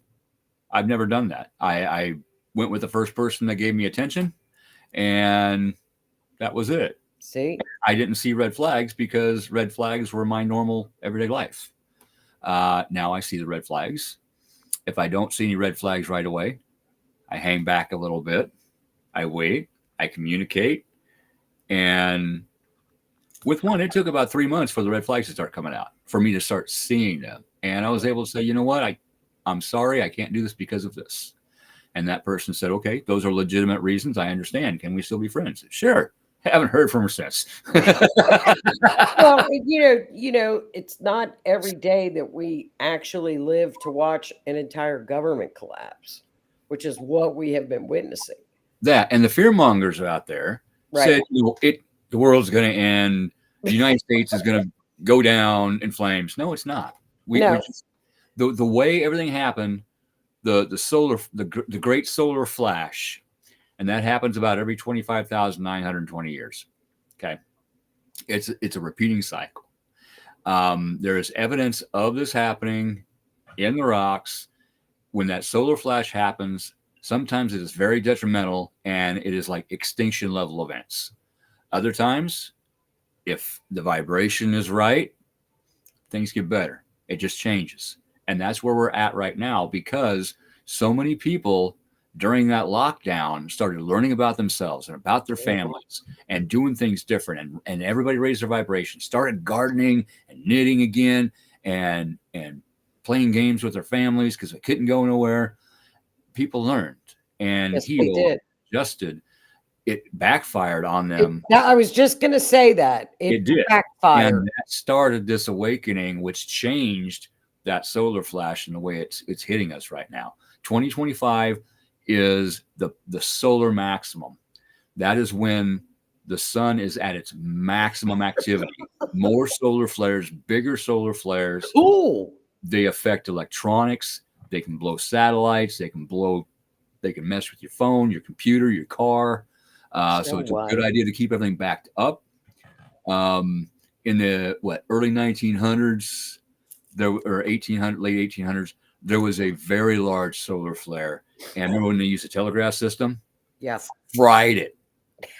I've never done that. I went with the first person that gave me attention, and that was it. See? I didn't see red flags because red flags were my normal everyday life. Now I see the red flags. If I don't see any red flags right away, I hang back a little bit. I wait. I communicate. And with one, it took about 3 months for the red flags to start coming out, for me to start seeing them. And I was able to say, you know what? I'm sorry. I can't do this because of this. And that person said, okay, those are legitimate reasons. I understand. Can we still be friends? Sure. Haven't heard from her since. Well, it's not every day that we actually live to watch an entire government collapse, which is what we have been witnessing. That and the fear mongers out there said, the world's going to end. The United States is going to go down in flames. No, it's not. The way everything happened, the great solar flash, and that happens about every 25,920 years. Okay, it's a repeating cycle. There is evidence of this happening in the rocks. When that solar flash happens, sometimes it is very detrimental and it is like extinction level events. Other times, if the vibration is right, things get better. It just changes. And that's where we're at right now, because so many people during that lockdown started learning about themselves and about their families and doing things different. And everybody raised their vibration, started gardening and knitting again and playing games with their families because they couldn't go nowhere. People learned and healed, adjusted. It backfired on them. I was just going to say that. It did. Backfired. And that started this awakening, which changed that solar flash and the way it's hitting us right now. 2025 is the solar maximum. That is when the sun is at its maximum activity. More solar flares, bigger solar flares. Ooh. They affect electronics. They can blow satellites. They can mess with your phone, your computer, your car. So it's a good idea to keep everything backed up. In the early 1900s, late 1800s, there was a very large solar flare. And remember when they used the telegraph system? Yes. Fried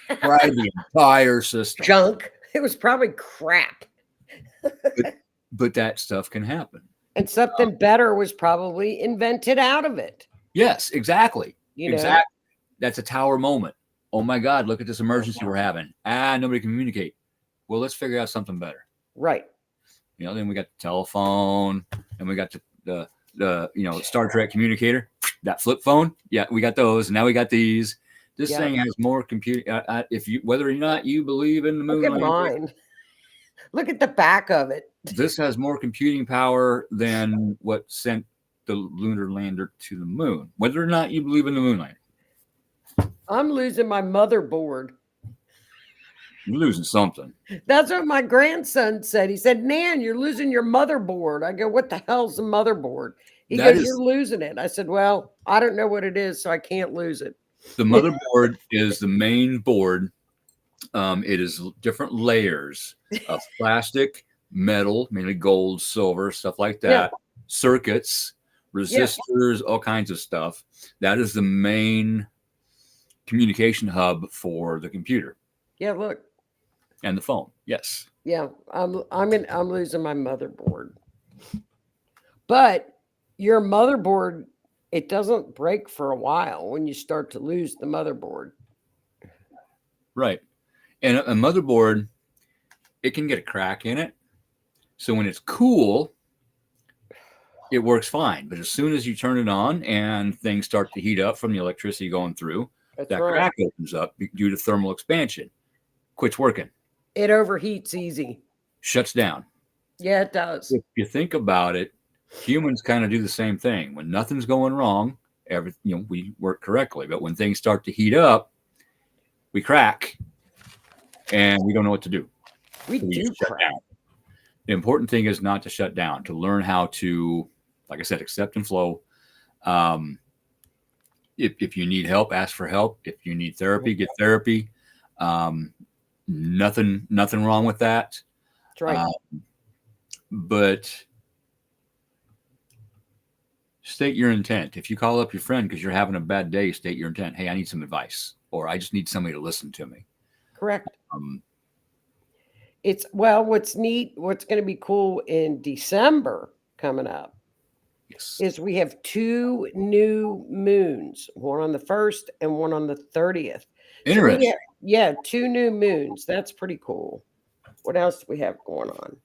the entire system. Junk. It was probably crap. But that stuff can happen. And something better was probably invented out of it. Yes, exactly. Exactly. That's a tower moment. Oh my God, look at this emergency we're having. Nobody can communicate. Well, let's figure out something better. Right. Then we got the telephone, and we got the Star Trek communicator, that flip phone. Yeah, we got those. And now we got these. This thing has more computing. Whether or not you believe in the moon. Look at mine. Look at the back of it. This has more computing power than what sent the lunar lander to the moon. Whether or not you believe in the moon landing. I'm losing my motherboard. You're losing something. That's what my grandson said. He said, Nan, you're losing your motherboard. I go, what the hell's a motherboard? He That goes, you're is losing it. I said, well, I don't know what it is, so I can't lose it. the motherboard is the main board. It is different layers of plastic, metal, mainly gold, silver, stuff like Yeah. that, circuits, resistors, all kinds of stuff. That is the main communication hub for the computer Yeah, look. and the phone. Yes. Yeah, I'm losing my motherboard. But your motherboard, it doesn't break for a while when you start to lose the motherboard. Right. And a motherboard, it can get a crack in it. So when it's cool, it works fine. But as soon as you turn it on and things start to heat up from the electricity going through, That's that right. crack opens up due to thermal expansion, quits working, It overheats easy. shuts down. Yeah, it does. If you think about it, humans kind of do the same thing. When nothing's going wrong, we work correctly. But when things start to heat up, we crack and we don't know what to do. We So do shut crack. down. The important thing is not to shut down, to learn how to, like I said, accept and flow. If you need help, ask for help. If you need therapy, get therapy. Nothing wrong with that. That's right. But state your intent. If you call up your friend because you're having a bad day, state your intent. Hey, I need some advice, or I just need somebody to listen to me. Correct. Um, What's neat, what's going to be cool in December coming up yes. is we have 2 new moons, one on the 1st and one on the 30th. Interesting. 2 new moons. That's pretty cool. What else do we have going on?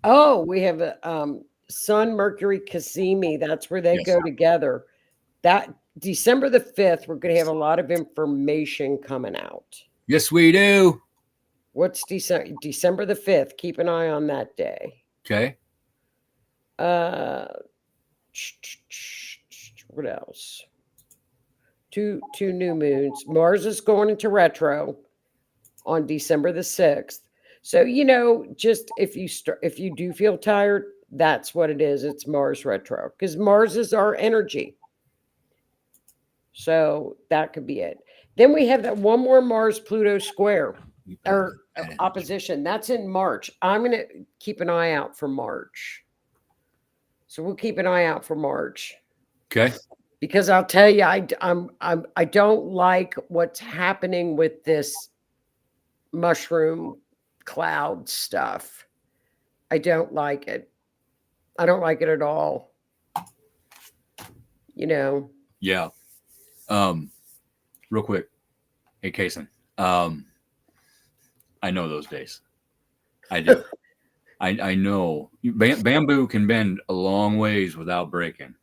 Oh, we have a Sun, Mercury, Cassini. That's where they Yes. go together. That December the 5th, we're going to have a lot of information coming out. Yes, we do. What's December the 5th? Keep an eye on that day. Okay. What else? Two new moons. Mars is going into retro on December the 6th. So, just if you do feel tired, that's what it is. It's Mars retro because Mars is our energy. So that could be it. Then we have that one more Mars Pluto square or opposition. That's in March. I'm going to keep an eye out for March. So we'll keep an eye out for March. Okay. Because I'll tell you, I don't like what's happening with this mushroom cloud stuff. I don't like it. I don't like it at all. Yeah. Real quick. Hey, Kason. I know those days. I do. I know. Bamboo can bend a long ways without breaking.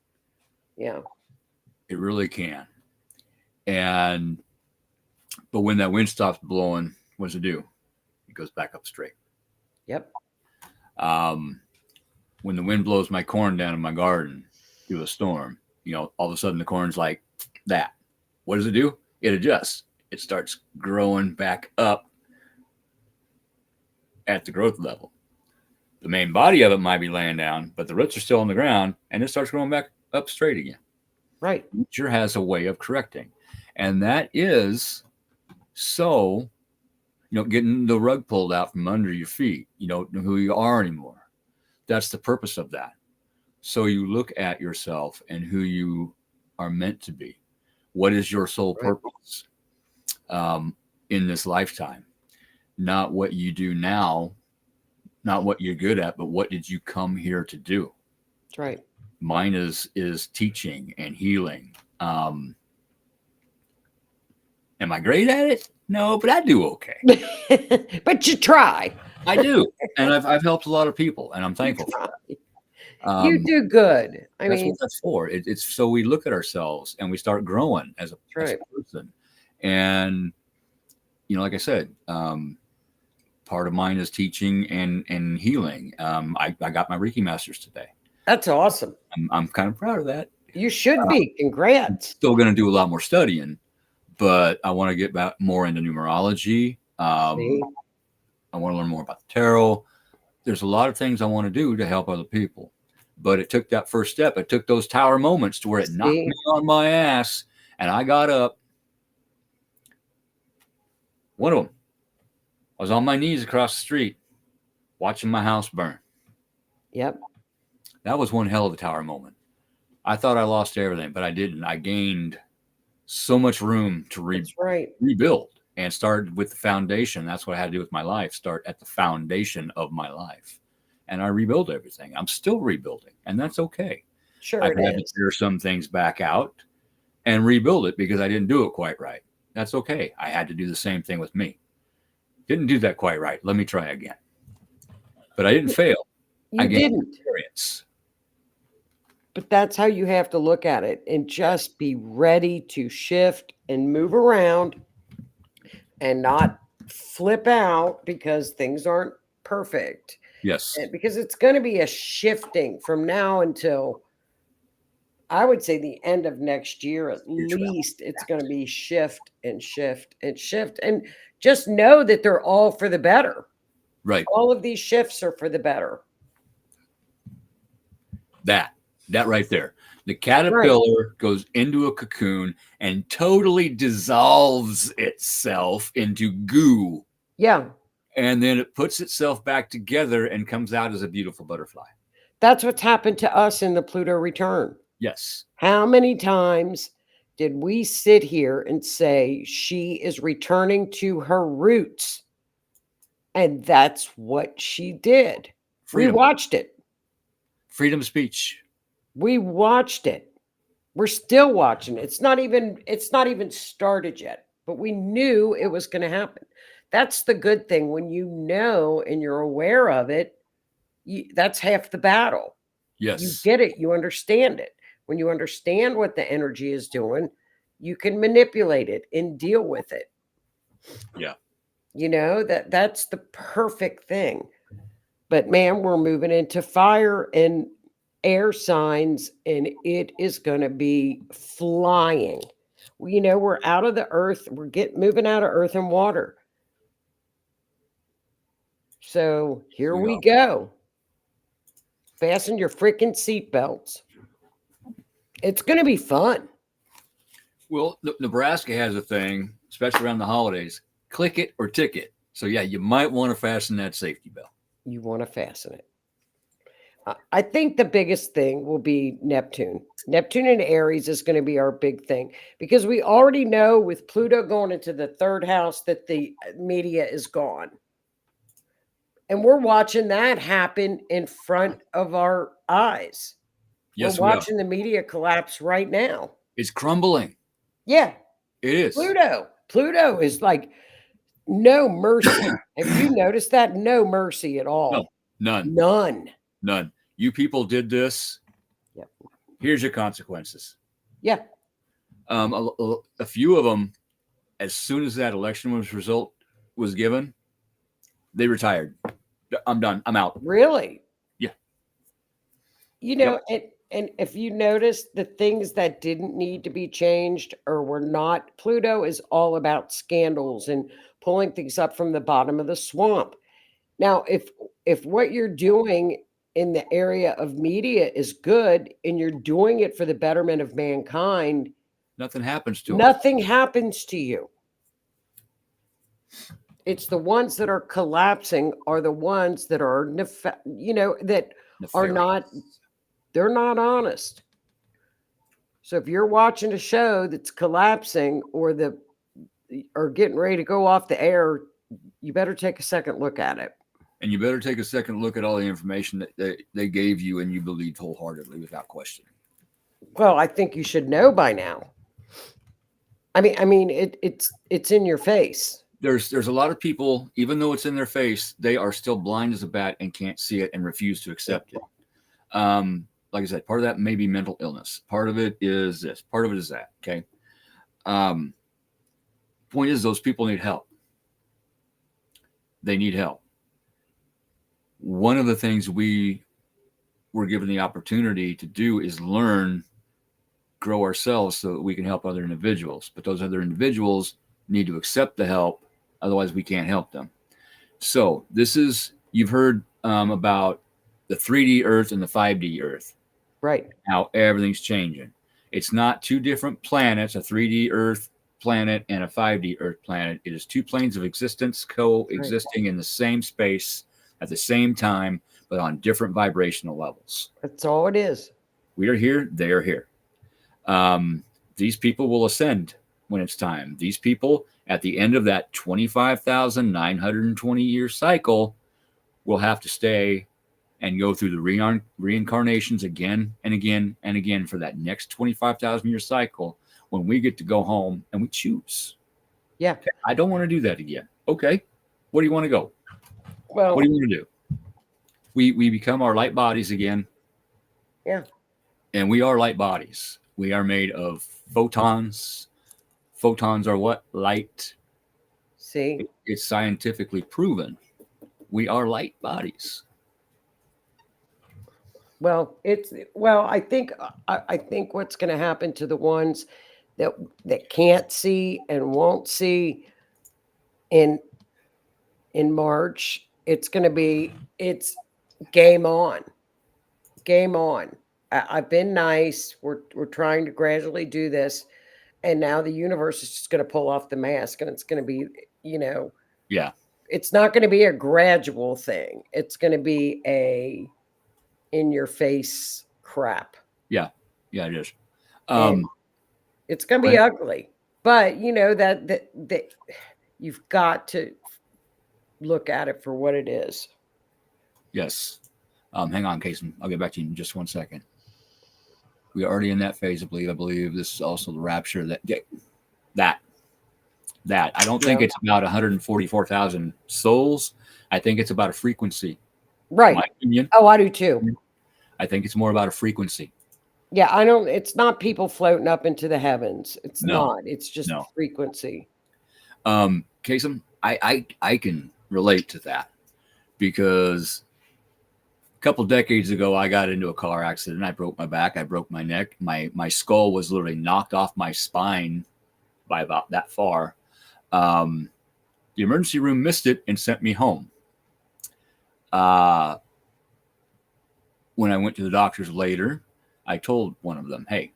Yeah. It really can. But when that wind stops blowing, what does it do? It goes back up straight. Yep. When the wind blows my corn down in my garden through a storm, all of a sudden the corn's like that. What does it do? It adjusts. It starts growing back up at the growth level. The main body of it might be laying down, but the roots are still on the ground, and it starts growing back up straight again. Right. Nature has a way of correcting. And that is so, getting the rug pulled out from under your feet. You don't know who you are anymore. That's the purpose of that. So you look at yourself and who you are meant to be. What is your sole purpose in this lifetime? Not what you do now, not what you're good at, but what did you come here to do? That's right. Mine is teaching and healing. Am I great at it? No, but I do okay. But you try. I do, and I've helped a lot of people, and I'm thankful for that. You do good. That's what that's for. It's so we look at ourselves and we start growing as a person. And like I said, part of mine is teaching and healing. I got my Reiki Masters today. That's awesome. I'm kind of proud of that. You should be. Congrats. Still going to do a lot more studying, but I want to get back more into numerology. See? I want to learn more about the tarot. There's a lot of things I want to do to help other people. But it took that first step. It took those tower moments to where it knocked See? me on my ass and I got up. One of them, I was on my knees across the street watching my house burn. Yep. That was one hell of a tower moment. I thought I lost everything, but I didn't. I gained so much room to That's right. rebuild and started with the foundation. That's what I had to do with my life. Start at the foundation of my life. And I rebuild everything. I'm still rebuilding, and that's okay. Sure I've it had to is. clear some things back out and rebuild it because I didn't do it quite right. That's okay. I had to do the same thing with me. Didn't do that quite right. Let me try again. But I didn't fail. I You gained didn't. experience. But that's how you have to look at it and just be ready to shift and move around and not flip out because things aren't perfect. Yes. Because it's going to be a shifting from now until I would say the end of next year at least. It's going to be shift and shift and shift. And just know that they're all for the better. Right. All of these shifts are for the better. That right there. The caterpillar goes into a cocoon and totally dissolves itself into goo. Yeah. And then it puts itself back together and comes out as a beautiful butterfly. That's what's happened to us in the Pluto return. Yes. How many times did we sit here and say she is returning to her roots? And that's what she did. Freedom. We watched it. Freedom of speech. We watched it. We're still watching it. It's not even started yet, but we knew it was going to happen. That's the good thing. When you know and you're aware of it, that's half the battle. Yes. You get it. You understand it. When you understand what the energy is doing, you can manipulate it and deal with it. Yeah. You know, that's the perfect thing. But man, we're moving into fire and air signs, and it is going to be flying. You know, we're out of the earth. We're moving out of earth and water. So here we go. Fasten your freaking seatbelts. It's going to be fun. Well, Nebraska has a thing, especially around the holidays, click it or ticket. So yeah, you might want to fasten that safety belt. You want to fasten it. I think the biggest thing will be Neptune. Neptune and Aries is going to be our big thing because we already know with Pluto going into the third house that the media is gone. And we're watching that happen in front of our eyes. Yes, we're watching the media collapse right now. It's crumbling. Yeah. It is. Pluto is like no mercy. Have you noticed that? No mercy at all. No, none. None. You people did this. Yep. Here's your consequences. Yeah. A few of them, as soon as that election result was given, they retired. I'm done. I'm out. Really? Yeah. You know, and if you notice the things that didn't need to be changed or were not, Pluto is all about scandals and pulling things up from the bottom of the swamp. Now, if what you're doing in the area of media is good and you're doing it for the betterment of mankind, nothing happens to nothing happens to you. It's the ones that are collapsing are the ones that are, that are not, they're not honest. So if you're watching a show that's collapsing or getting ready to go off the air, you better take a second look at it. And you better take a second look at all the information that they gave you and you believed wholeheartedly without question. Well, I think you should know by now. I mean, it's in your face. There's a lot of people, even though it's in their face, they are still blind as a bat and can't see it and refuse to accept it. Like I said, part of that may be mental illness. Part of it is this. Part of it is that. Okay. Point is, those people need help. They need help. One of the things we were given the opportunity to do is learn grow ourselves so that we can help other individuals. But those other individuals need to accept the help. Otherwise, we can't help them. So you've heard about the 3D Earth and the 5D Earth. Right. How everything's changing. It's not two different planets, a 3D Earth planet and a 5D Earth planet. It is two planes of existence coexisting in the same space at the same time, but on different vibrational levels. That's all it is. We are here, they are here. These people will ascend when it's time. These people, at the end of that 25,920 year cycle, will have to stay and go through the reincarnations again and again and again for that next 25,000 year cycle when we get to go home and we choose. Yeah. Okay, I don't want to do that again. Okay. Where do you want to go? Well, what do you want to do? We become our light bodies again. Yeah. And we are light bodies. We are made of photons. Photons are what? Light. See? It's scientifically proven. We are light bodies. Well, I think what's going to happen to the ones that can't see and won't see in March, it's game on. Game on. I've been nice. We're trying to gradually do this, and now the universe is just going to pull off the mask, and it's going to be, Yeah. It's not going to be a gradual thing. It's going to be a in your face crap. Yeah, it is. It's going to be ugly, but that you've got to look at it for what it is. Yes. Hang on, Casey. I'll get back to you in just 1 second. We are already in that phase, I believe. I believe this is also the rapture. That. I don't think it's about 144,000 souls. I think it's about a frequency. Right. In my opinion. Oh, I do too. I think it's more about a frequency. Yeah, it's not people floating up into the heavens. It's not. It's just frequency. Kasem, I can relate to that because a couple decades ago I got into a car accident. I broke my back. I broke my neck. My skull was literally knocked off my spine by about that far. The emergency room missed it and sent me home. When I went to the doctors later, I told one of them, hey,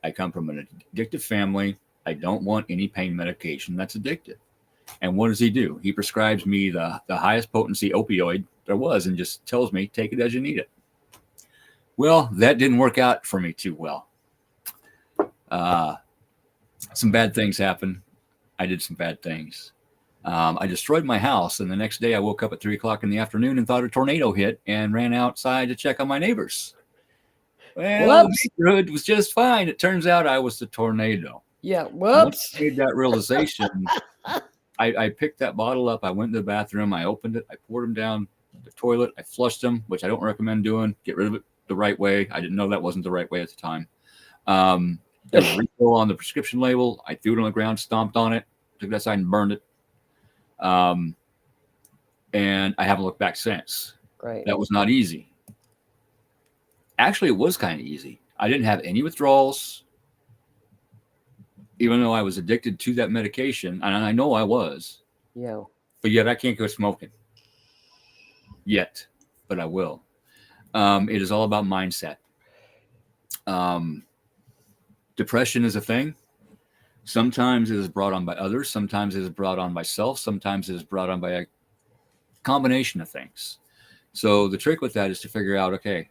I come from an addictive family. I don't want any pain medication that's addictive. And what does he do? He prescribes me the highest potency opioid there was and just tells me, take it as you need it. Well, that didn't work out for me too well. Some bad things happened. I did some bad things. I destroyed my house, and the next day I woke up at 3:00 in the afternoon and thought a tornado hit and ran outside to check on my neighbors. Well, the neighborhood was just fine. It turns out I was the tornado. Yeah, Once I made that realization, I picked that bottle up. I went to the bathroom. I opened it. I poured them down the toilet. I flushed them, which I don't recommend doing. Get rid of it the right way. I didn't know that wasn't the right way at the time. There was a refill on the prescription label. I threw it on the ground, stomped on it, took it outside and burned it. And I haven't looked back since. Right. That was not easy. Actually, it was kind of easy. I didn't have any withdrawals, even though I was addicted to that medication. And I know I was. Yeah. But yet I can't go smoking. Yet. But I will. It is all about mindset. Depression is a thing. Sometimes it is brought on by others. Sometimes it is brought on by self. Sometimes it is brought on by a combination of things. So the trick with that is to figure out, okay,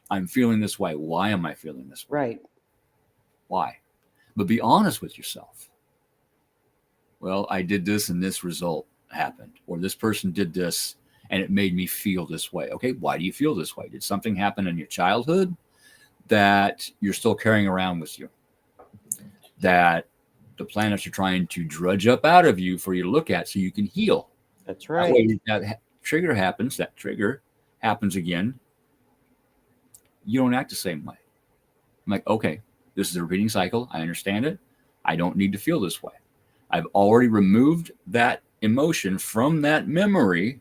I'm feeling this way. Why am I feeling this way? Right. Why? But be honest with yourself. Well, I did this and this result happened. Or this person did this and it made me feel this way. Okay, why do you feel this way? Did something happen in your childhood that you're still carrying around with you? That the planets are trying to drudge up out of you for you to look at so you can heal. That's right. That way, that trigger happens again. You don't act the same way. I'm like, okay, this is a repeating cycle. I understand it. I don't need to feel this way. I've already removed that emotion from that memory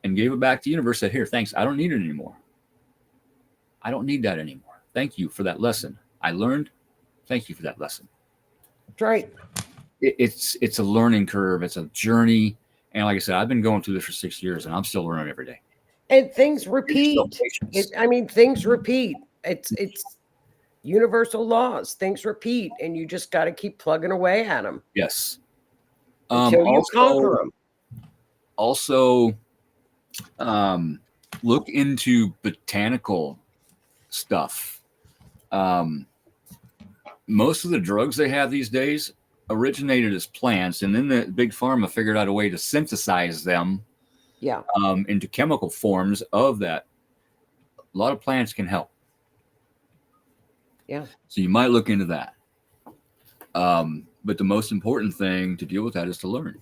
and gave it back to the universe. Said, here, thanks. I don't need it anymore. I don't need that anymore. Thank you for that lesson. I learned. Thank you for that lesson. That's right. It's a learning curve. It's a journey. And like I said, I've been going through this for 6 years, and I'm still learning every day. And things Give yourself repeat. patience. I mean, things repeat. It's universal laws. Things repeat, and you just got to keep plugging away at them Yes. until you conquer them. Also, look into botanical stuff. Most of the drugs they have these days originated as plants, and then the big pharma figured out a way to synthesize them Yeah. into chemical forms of that. A lot of plants can help. Yeah. So you might look into that. But the most important thing to deal with that is to learn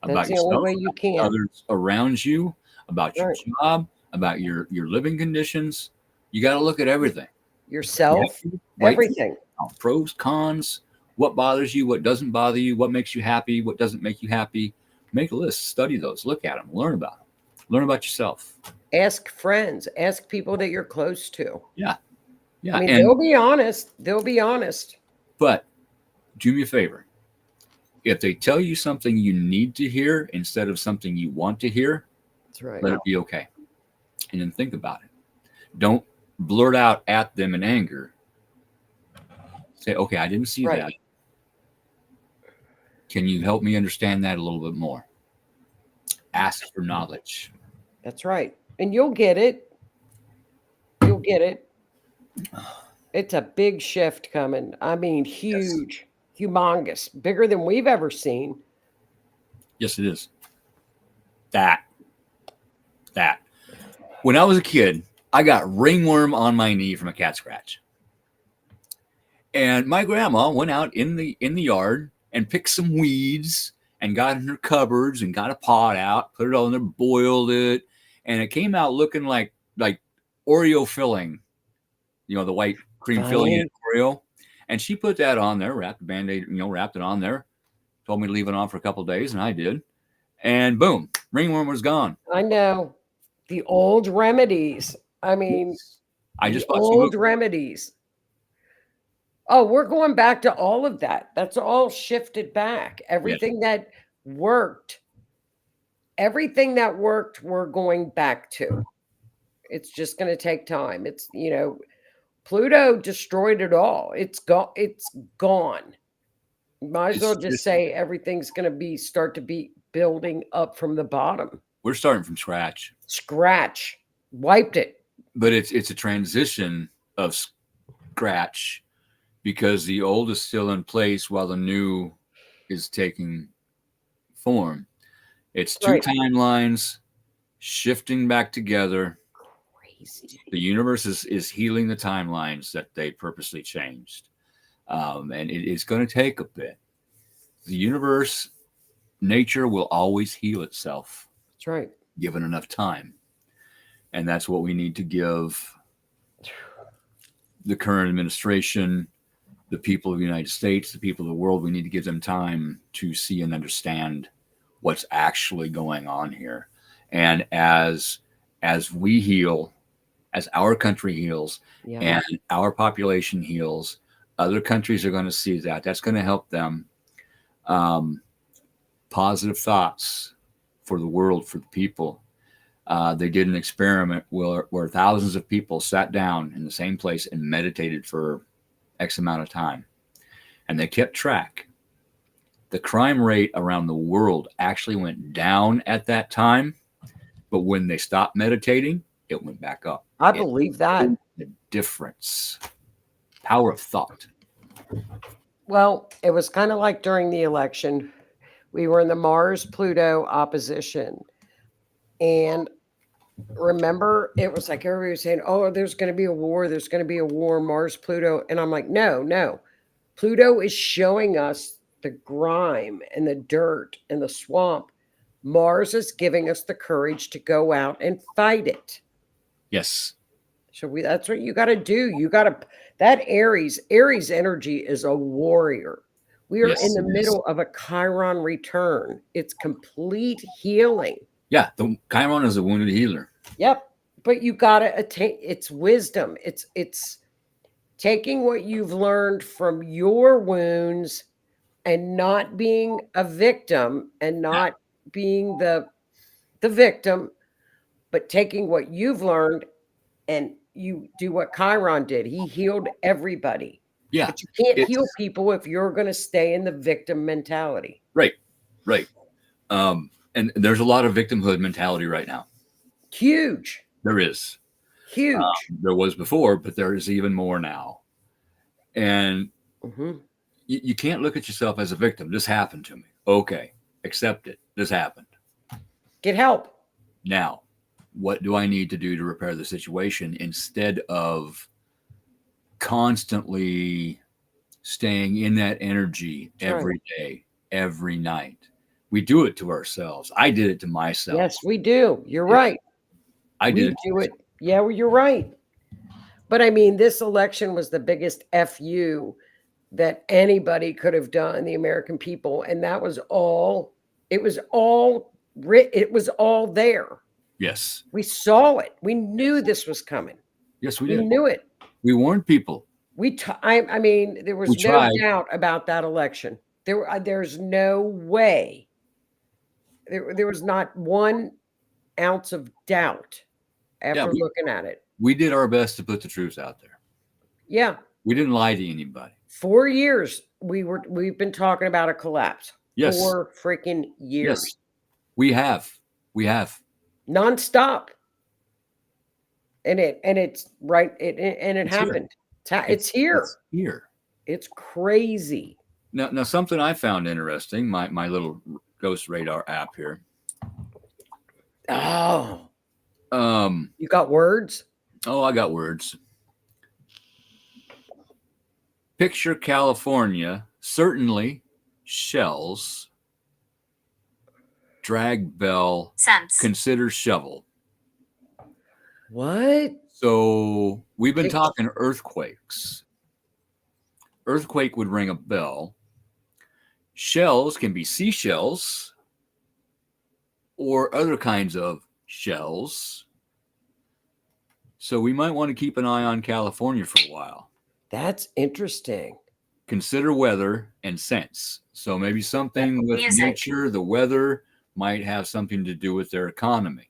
about That's the only yourself, way you about can. others around you, about your Right. job, about your living conditions. You got to look at everything. Yourself, Write everything. down pros, cons, what bothers you, what doesn't bother you, what makes you happy, what doesn't make you happy. Make a list, study those, look at them, learn about them, learn about yourself. Ask friends, ask people that you're close to. Yeah. Yeah. I mean, And they'll be honest. They'll be honest. but do me a favor. If they tell you something you need to hear instead of something you want to hear, That's right. let it be okay. And then think about it. Don't blurt out at them in anger. Say, okay, I didn't see Right. that. Can you help me understand that a little bit more? Ask for knowledge. That's right. And you'll get it. You'll get it. It's a big shift coming. I mean, huge, humongous, bigger than we've ever seen. Yes, it is. That. When I was a kid, I got ringworm on my knee from a cat scratch. And my grandma went out in the yard and picked some weeds and got in her cupboards and got a pot out, put it all in there, boiled it, and it came out looking like Oreo filling, the white cream filling in Oreo. And she put that on there, wrapped the Band-Aid, wrapped it on there, told me to leave it on for a couple of days, and I did. And boom, ringworm was gone. I know. The old remedies. I mean, I just the bought some old remedies. Oh, we're going back to all of that. That's all shifted back. Everything that worked, we're going back to. It's just going to take time. It's, Pluto destroyed it all. It's gone. It's gone. Might as well just say everything's going to start to be building up from the bottom. We're starting from scratch. Scratch. Wiped it. But it's a transition of scratch because the old is still in place while the new is taking form. It's two timelines shifting back together. Crazy. The universe is healing the timelines that they purposely changed. And it's going to take a bit. The universe, nature will always heal itself. That's right. Given enough time. And that's what we need to give the current administration, the people of the United States, the people of the world. We need to give them time to see and understand what's actually going on here. And as we heal, as our country heals, and our population heals, other countries are going to see that. That's going to help them. Positive thoughts for the world, for the people. They did an experiment where thousands of people sat down in the same place and meditated for X amount of time. And they kept track. The crime rate around the world actually went down at that time. But when they stopped meditating, it went back up. I believe that. The difference. Power of thought. Well, it was kind of like during the election. We were in the Mars-Pluto opposition. And remember, it was like everybody was saying, oh, there's going to be a war. There's going to be a war, Mars-Pluto. And I'm like, no. Pluto is showing us the grime and the dirt and the swamp. Mars is giving us the courage to go out and fight it. Yes. So that's what you got to do. You got to, that Aries energy is a warrior. We are in the middle of a Chiron return. It's complete healing. Yeah, the Chiron is a wounded healer. Yep. But you gotta attain. It's wisdom. It's taking what you've learned from your wounds and not being a victim and not being the victim, but taking what you've learned and you do what Chiron did. He healed everybody. Yeah. But you can't heal It's people if you're going to stay in the victim mentality. right. Right. And there's a lot of victimhood mentality right now. Huge. There is. Huge. There was before, but there is even more now. And hmm you can't look at yourself as a victim. This happened to me. Okay. Accept it. This happened. Get help. Now, what do I need to do to repair the situation instead of constantly staying in that energy That's right. every day, every night? We do it to ourselves. I did it to myself. Yes, we do. You're Yeah. right. I We did it. do it. Yeah, well, you're right. But I mean, this election was the biggest FU that anybody could have done, the American people. And that was all, it was all it was all there. Yes. We saw it. We knew this was coming. Yes, we We did. knew it. We warned people. I mean, there was We no tried. doubt about that election. There's no way. There was not 1 ounce of doubt Yeah, after looking at it. we did our best to put the truth out there. Yeah. We didn't lie to anybody. 4 years we've been talking about a collapse. Yes. 4 freaking years. Yes. We have. We have. Nonstop. And it's right and it It's here. happened. It's here. It's here. It's crazy. Now something I found interesting, my little Ghost Radar app here. Oh. Um, You got words? oh, I got words. Picture California, certainly shells, drag bell, Sense. consider shovel. What? So we've been talking earthquakes. Earthquake would ring a bell. Shells can be seashells or other kinds of shells. So we might want to keep an eye on California for a while. That's interesting. Consider weather and sense. So maybe something with Music. nature, the weather might have something to do with their economy.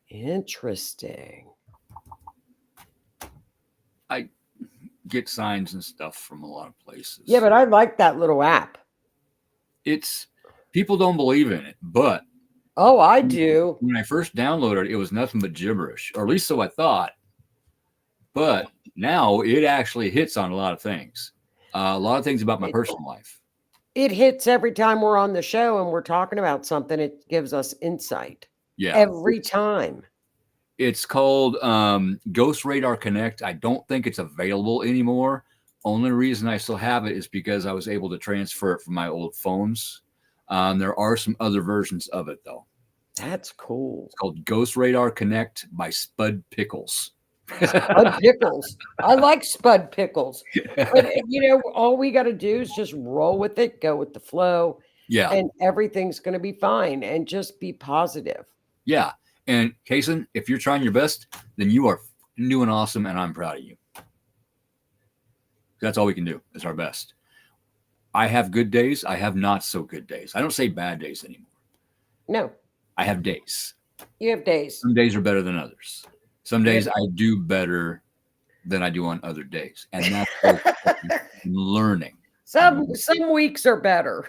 Interesting. I get signs and stuff from a lot of places. Yeah, but I like that little app. It's people don't believe in it, but Oh, I do. when I first downloaded it, it was nothing but gibberish, or at least so I thought. But now it actually hits on a lot of things. A lot of things about my personal life. It hits every time we're on the show and we're talking about something. It gives us insight. Yeah. Every time. It's called Ghost Radar Connect. I don't think it's available anymore. Only reason I still have it is because I was able to transfer it from my old phones. There are some other versions of it, though. That's cool. It's called Ghost Radar Connect by Spud Pickles. Spud Pickles. I like Spud Pickles. But, all we got to do is just roll with it, go with the flow, Yeah. and everything's going to be fine, and just be positive. Yeah. And Kason, if you're trying your best, then you are doing awesome, and I'm proud of you. That's all we can do is our best. I have good days. I have not so good days. I don't say bad days anymore. No, I have days. you have days. Some days are better than others. Some days I do better than I do on other days. And that's what I'm learning. Some weeks are better.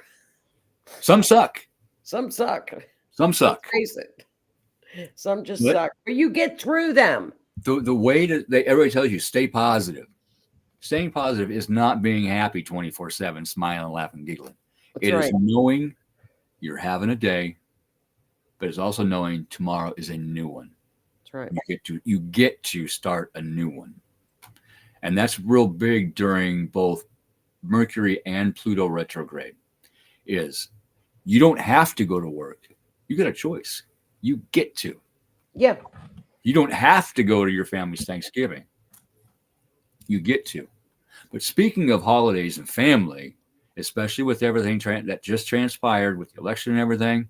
Some suck. Some suck. Some suck. Let's face it. Some just suck. But you get through them. The way that everybody tells you, stay positive. Staying positive is not being happy 24/7, smiling, laughing, giggling. That's It right. is knowing you're having a day, but it's also knowing tomorrow is a new one. That's right. You get to start a new one. And that's real big during both Mercury and Pluto retrograde is you don't have to go to work. You got a choice. You get to. Yeah. You don't have to go to your family's Thanksgiving. You get to. But speaking of holidays and family, especially with everything that just transpired with the election and everything,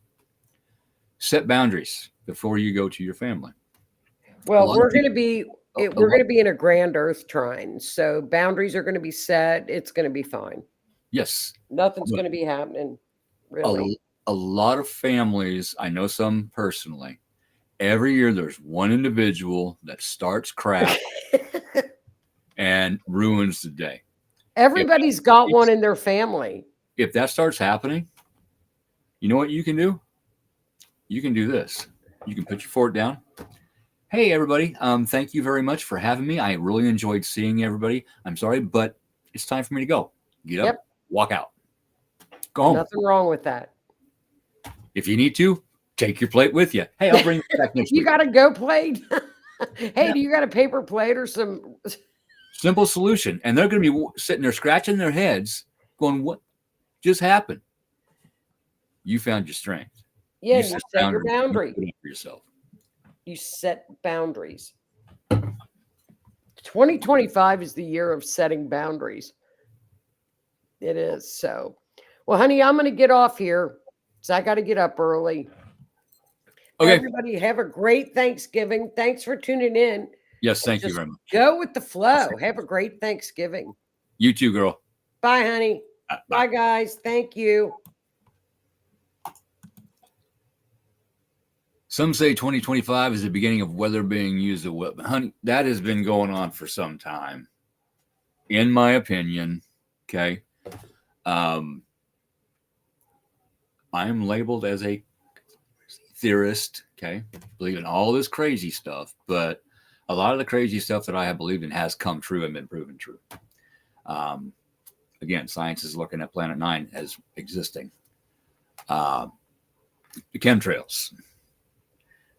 set boundaries before you go to your family. Well, lot of we're going people, to be a we're lot, going to be in a grand Earth trine, so boundaries are going to be set. It's going to be fine. yes, Nothing's but going to be happening, really. a lot of families, I know some personally, every year there's one individual that starts crap and ruins the day. If Everybody's got one in their family. if that starts happening, you know what you can do? You can do this. You can put your fork down. Hey everybody, thank you very much for having me. I really enjoyed seeing everybody. I'm sorry, but it's time for me to go. Get up, Yep, walk out, go home. nothing wrong with that. If you need to, take your plate with you. Hey, I'll bring it back next You week. got a go plate? Hey, Yeah. do you got a paper plate or some? Simple solution. And they're going to be sitting there scratching their heads, going, "What just happened?" You found your strength. Yeah, You and you set set your boundaries. You boundary. put up for yourself. You set boundaries. 2025 is the year of setting boundaries. It is. So, well, honey, I'm going to get off here. So I got to get up early. Okay. Everybody have a great Thanksgiving. Thanks for tuning in. Yes, thank you Just very much. go with the flow. Have a great Thanksgiving. You too, girl. Bye, honey. Bye. Bye, guys. Thank you. Some say 2025 is the beginning of weather being used as a weapon. Honey, that has been going on for some time, in my opinion. Okay. I am labeled as a theorist. Okay. Believe in all this crazy stuff, but a lot of the crazy stuff that I have believed in has come true and been proven true. Again, science is looking at Planet 9 as existing. The chemtrails.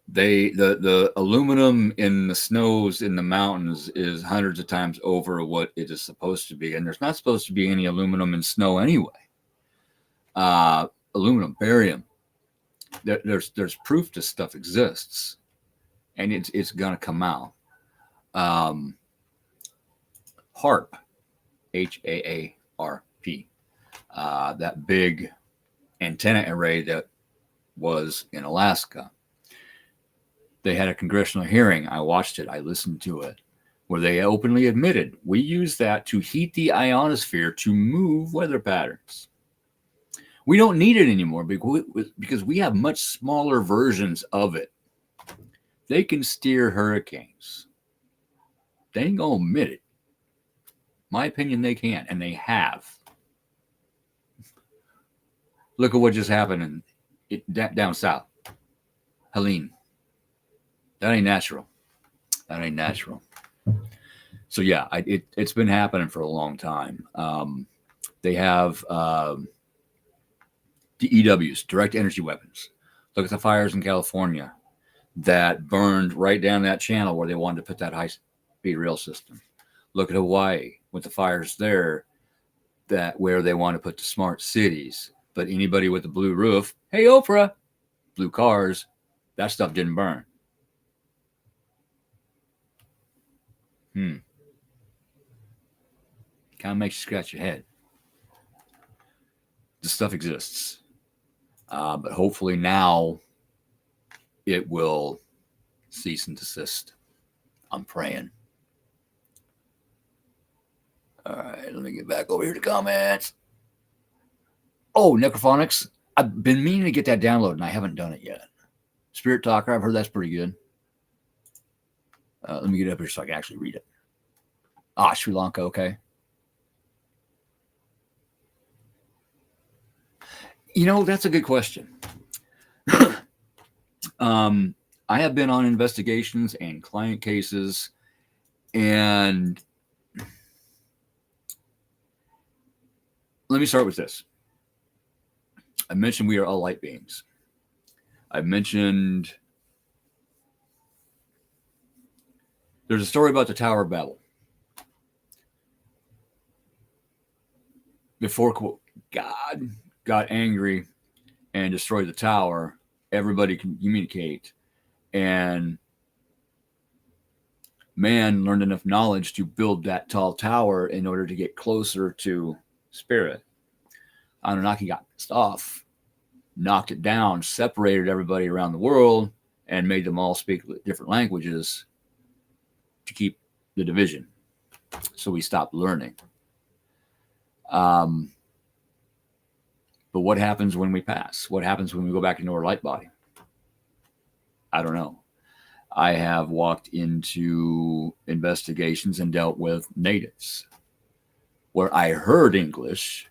The aluminum in the snows in the mountains is hundreds of times over what it is supposed to be, and there's not supposed to be any aluminum in snow anyway. Aluminum, barium. There's proof this stuff exists, and it's gonna come out. HARP, HAARP, that big antenna array that was in Alaska. They had a congressional hearing. I watched it. I listened to it, where they openly admitted we use that to heat the ionosphere to move weather patterns. We don't need it anymore because we have much smaller versions of it. They can steer hurricanes. They ain't gonna admit it. My opinion, they can, and they have. Look at what just happened down south. Helene. That ain't natural. That ain't natural. So yeah, it's been happening for a long time. They have DEWs, direct energy weapons. Look at the fires in California that burned right down that channel where they wanted to put that high-speed rail system. Look at Hawaii with the fires there, that where they want to put the smart cities. But anybody with a blue roof, hey Oprah, blue cars, that stuff didn't burn. Kind of makes you scratch your head. This stuff exists. But hopefully now it will cease and desist. I'm praying. All right, let me get back over here to comments. Oh, Necrophonics. I've been meaning to get that download and I haven't done it yet. Spirit Talker, I've heard that's pretty good. Let me get up here so I can actually read it. Sri Lanka, okay. You know, that's a good question. I have been on investigations and client cases, and let me start with this. I mentioned we are all light beings. I mentioned there's a story about the Tower of Babel. Before God got angry and destroyed the tower, everybody can communicate, and man learned enough knowledge to build that tall tower in order to get closer to spirit. Anunnaki got pissed off, knocked it down, separated everybody around the world, and made them all speak different languages to keep the division. So we stopped learning. But what happens when we pass? What happens when we go back into our light body? I don't know. I have walked into investigations and dealt with natives where I heard English,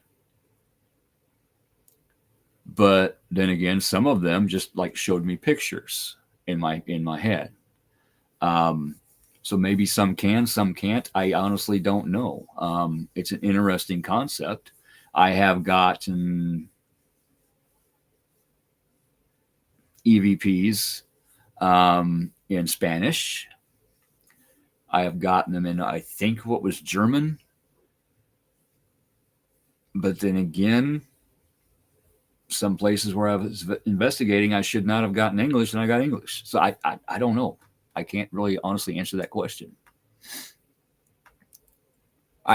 but then again, some of them just like showed me pictures in my head. So maybe some can, some can't. I honestly don't know. It's an interesting concept. I have gotten EVPs in Spanish. I have gotten them in, I think, what was German. But then again, some places where I was investigating, I should not have gotten English, and I got English. So I don't know. I can't really honestly answer that question.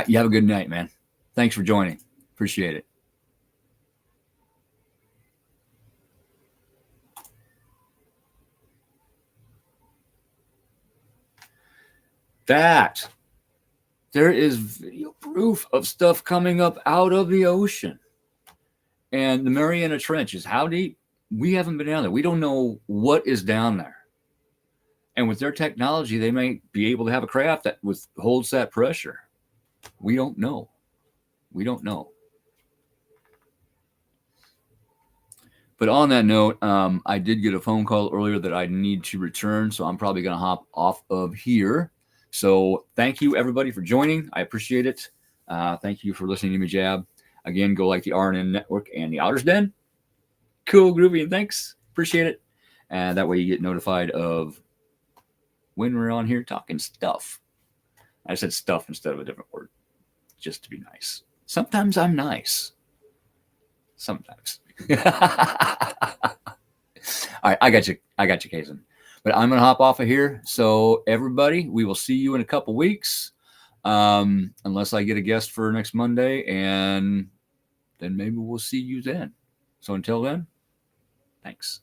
You have a good night, man. Thanks for joining. Appreciate it. That there is video proof of stuff coming up out of the ocean. And the Mariana Trench is how deep? We haven't been down there. We don't know what is down there. And with their technology, they may be able to have a craft that holds that pressure. We don't know. We don't know. But on that note, I did get a phone call earlier that I need to return, so I'm probably going to hop off of here. So thank you, everybody, for joining. I appreciate it. Thank you for listening to me jab. Again, go like the RNN Network and the Otter's Den. Cool, groovy, and thanks. Appreciate it. And that way you get notified of when we're on here talking stuff. I said stuff instead of a different word, just to be nice. Sometimes I'm nice. Sometimes. All right, I got you, Kaysen. But I'm gonna hop off of here. So everybody, we will see you in a couple weeks, unless I get a guest for next Monday, and then maybe we'll see you then. So until then, thanks.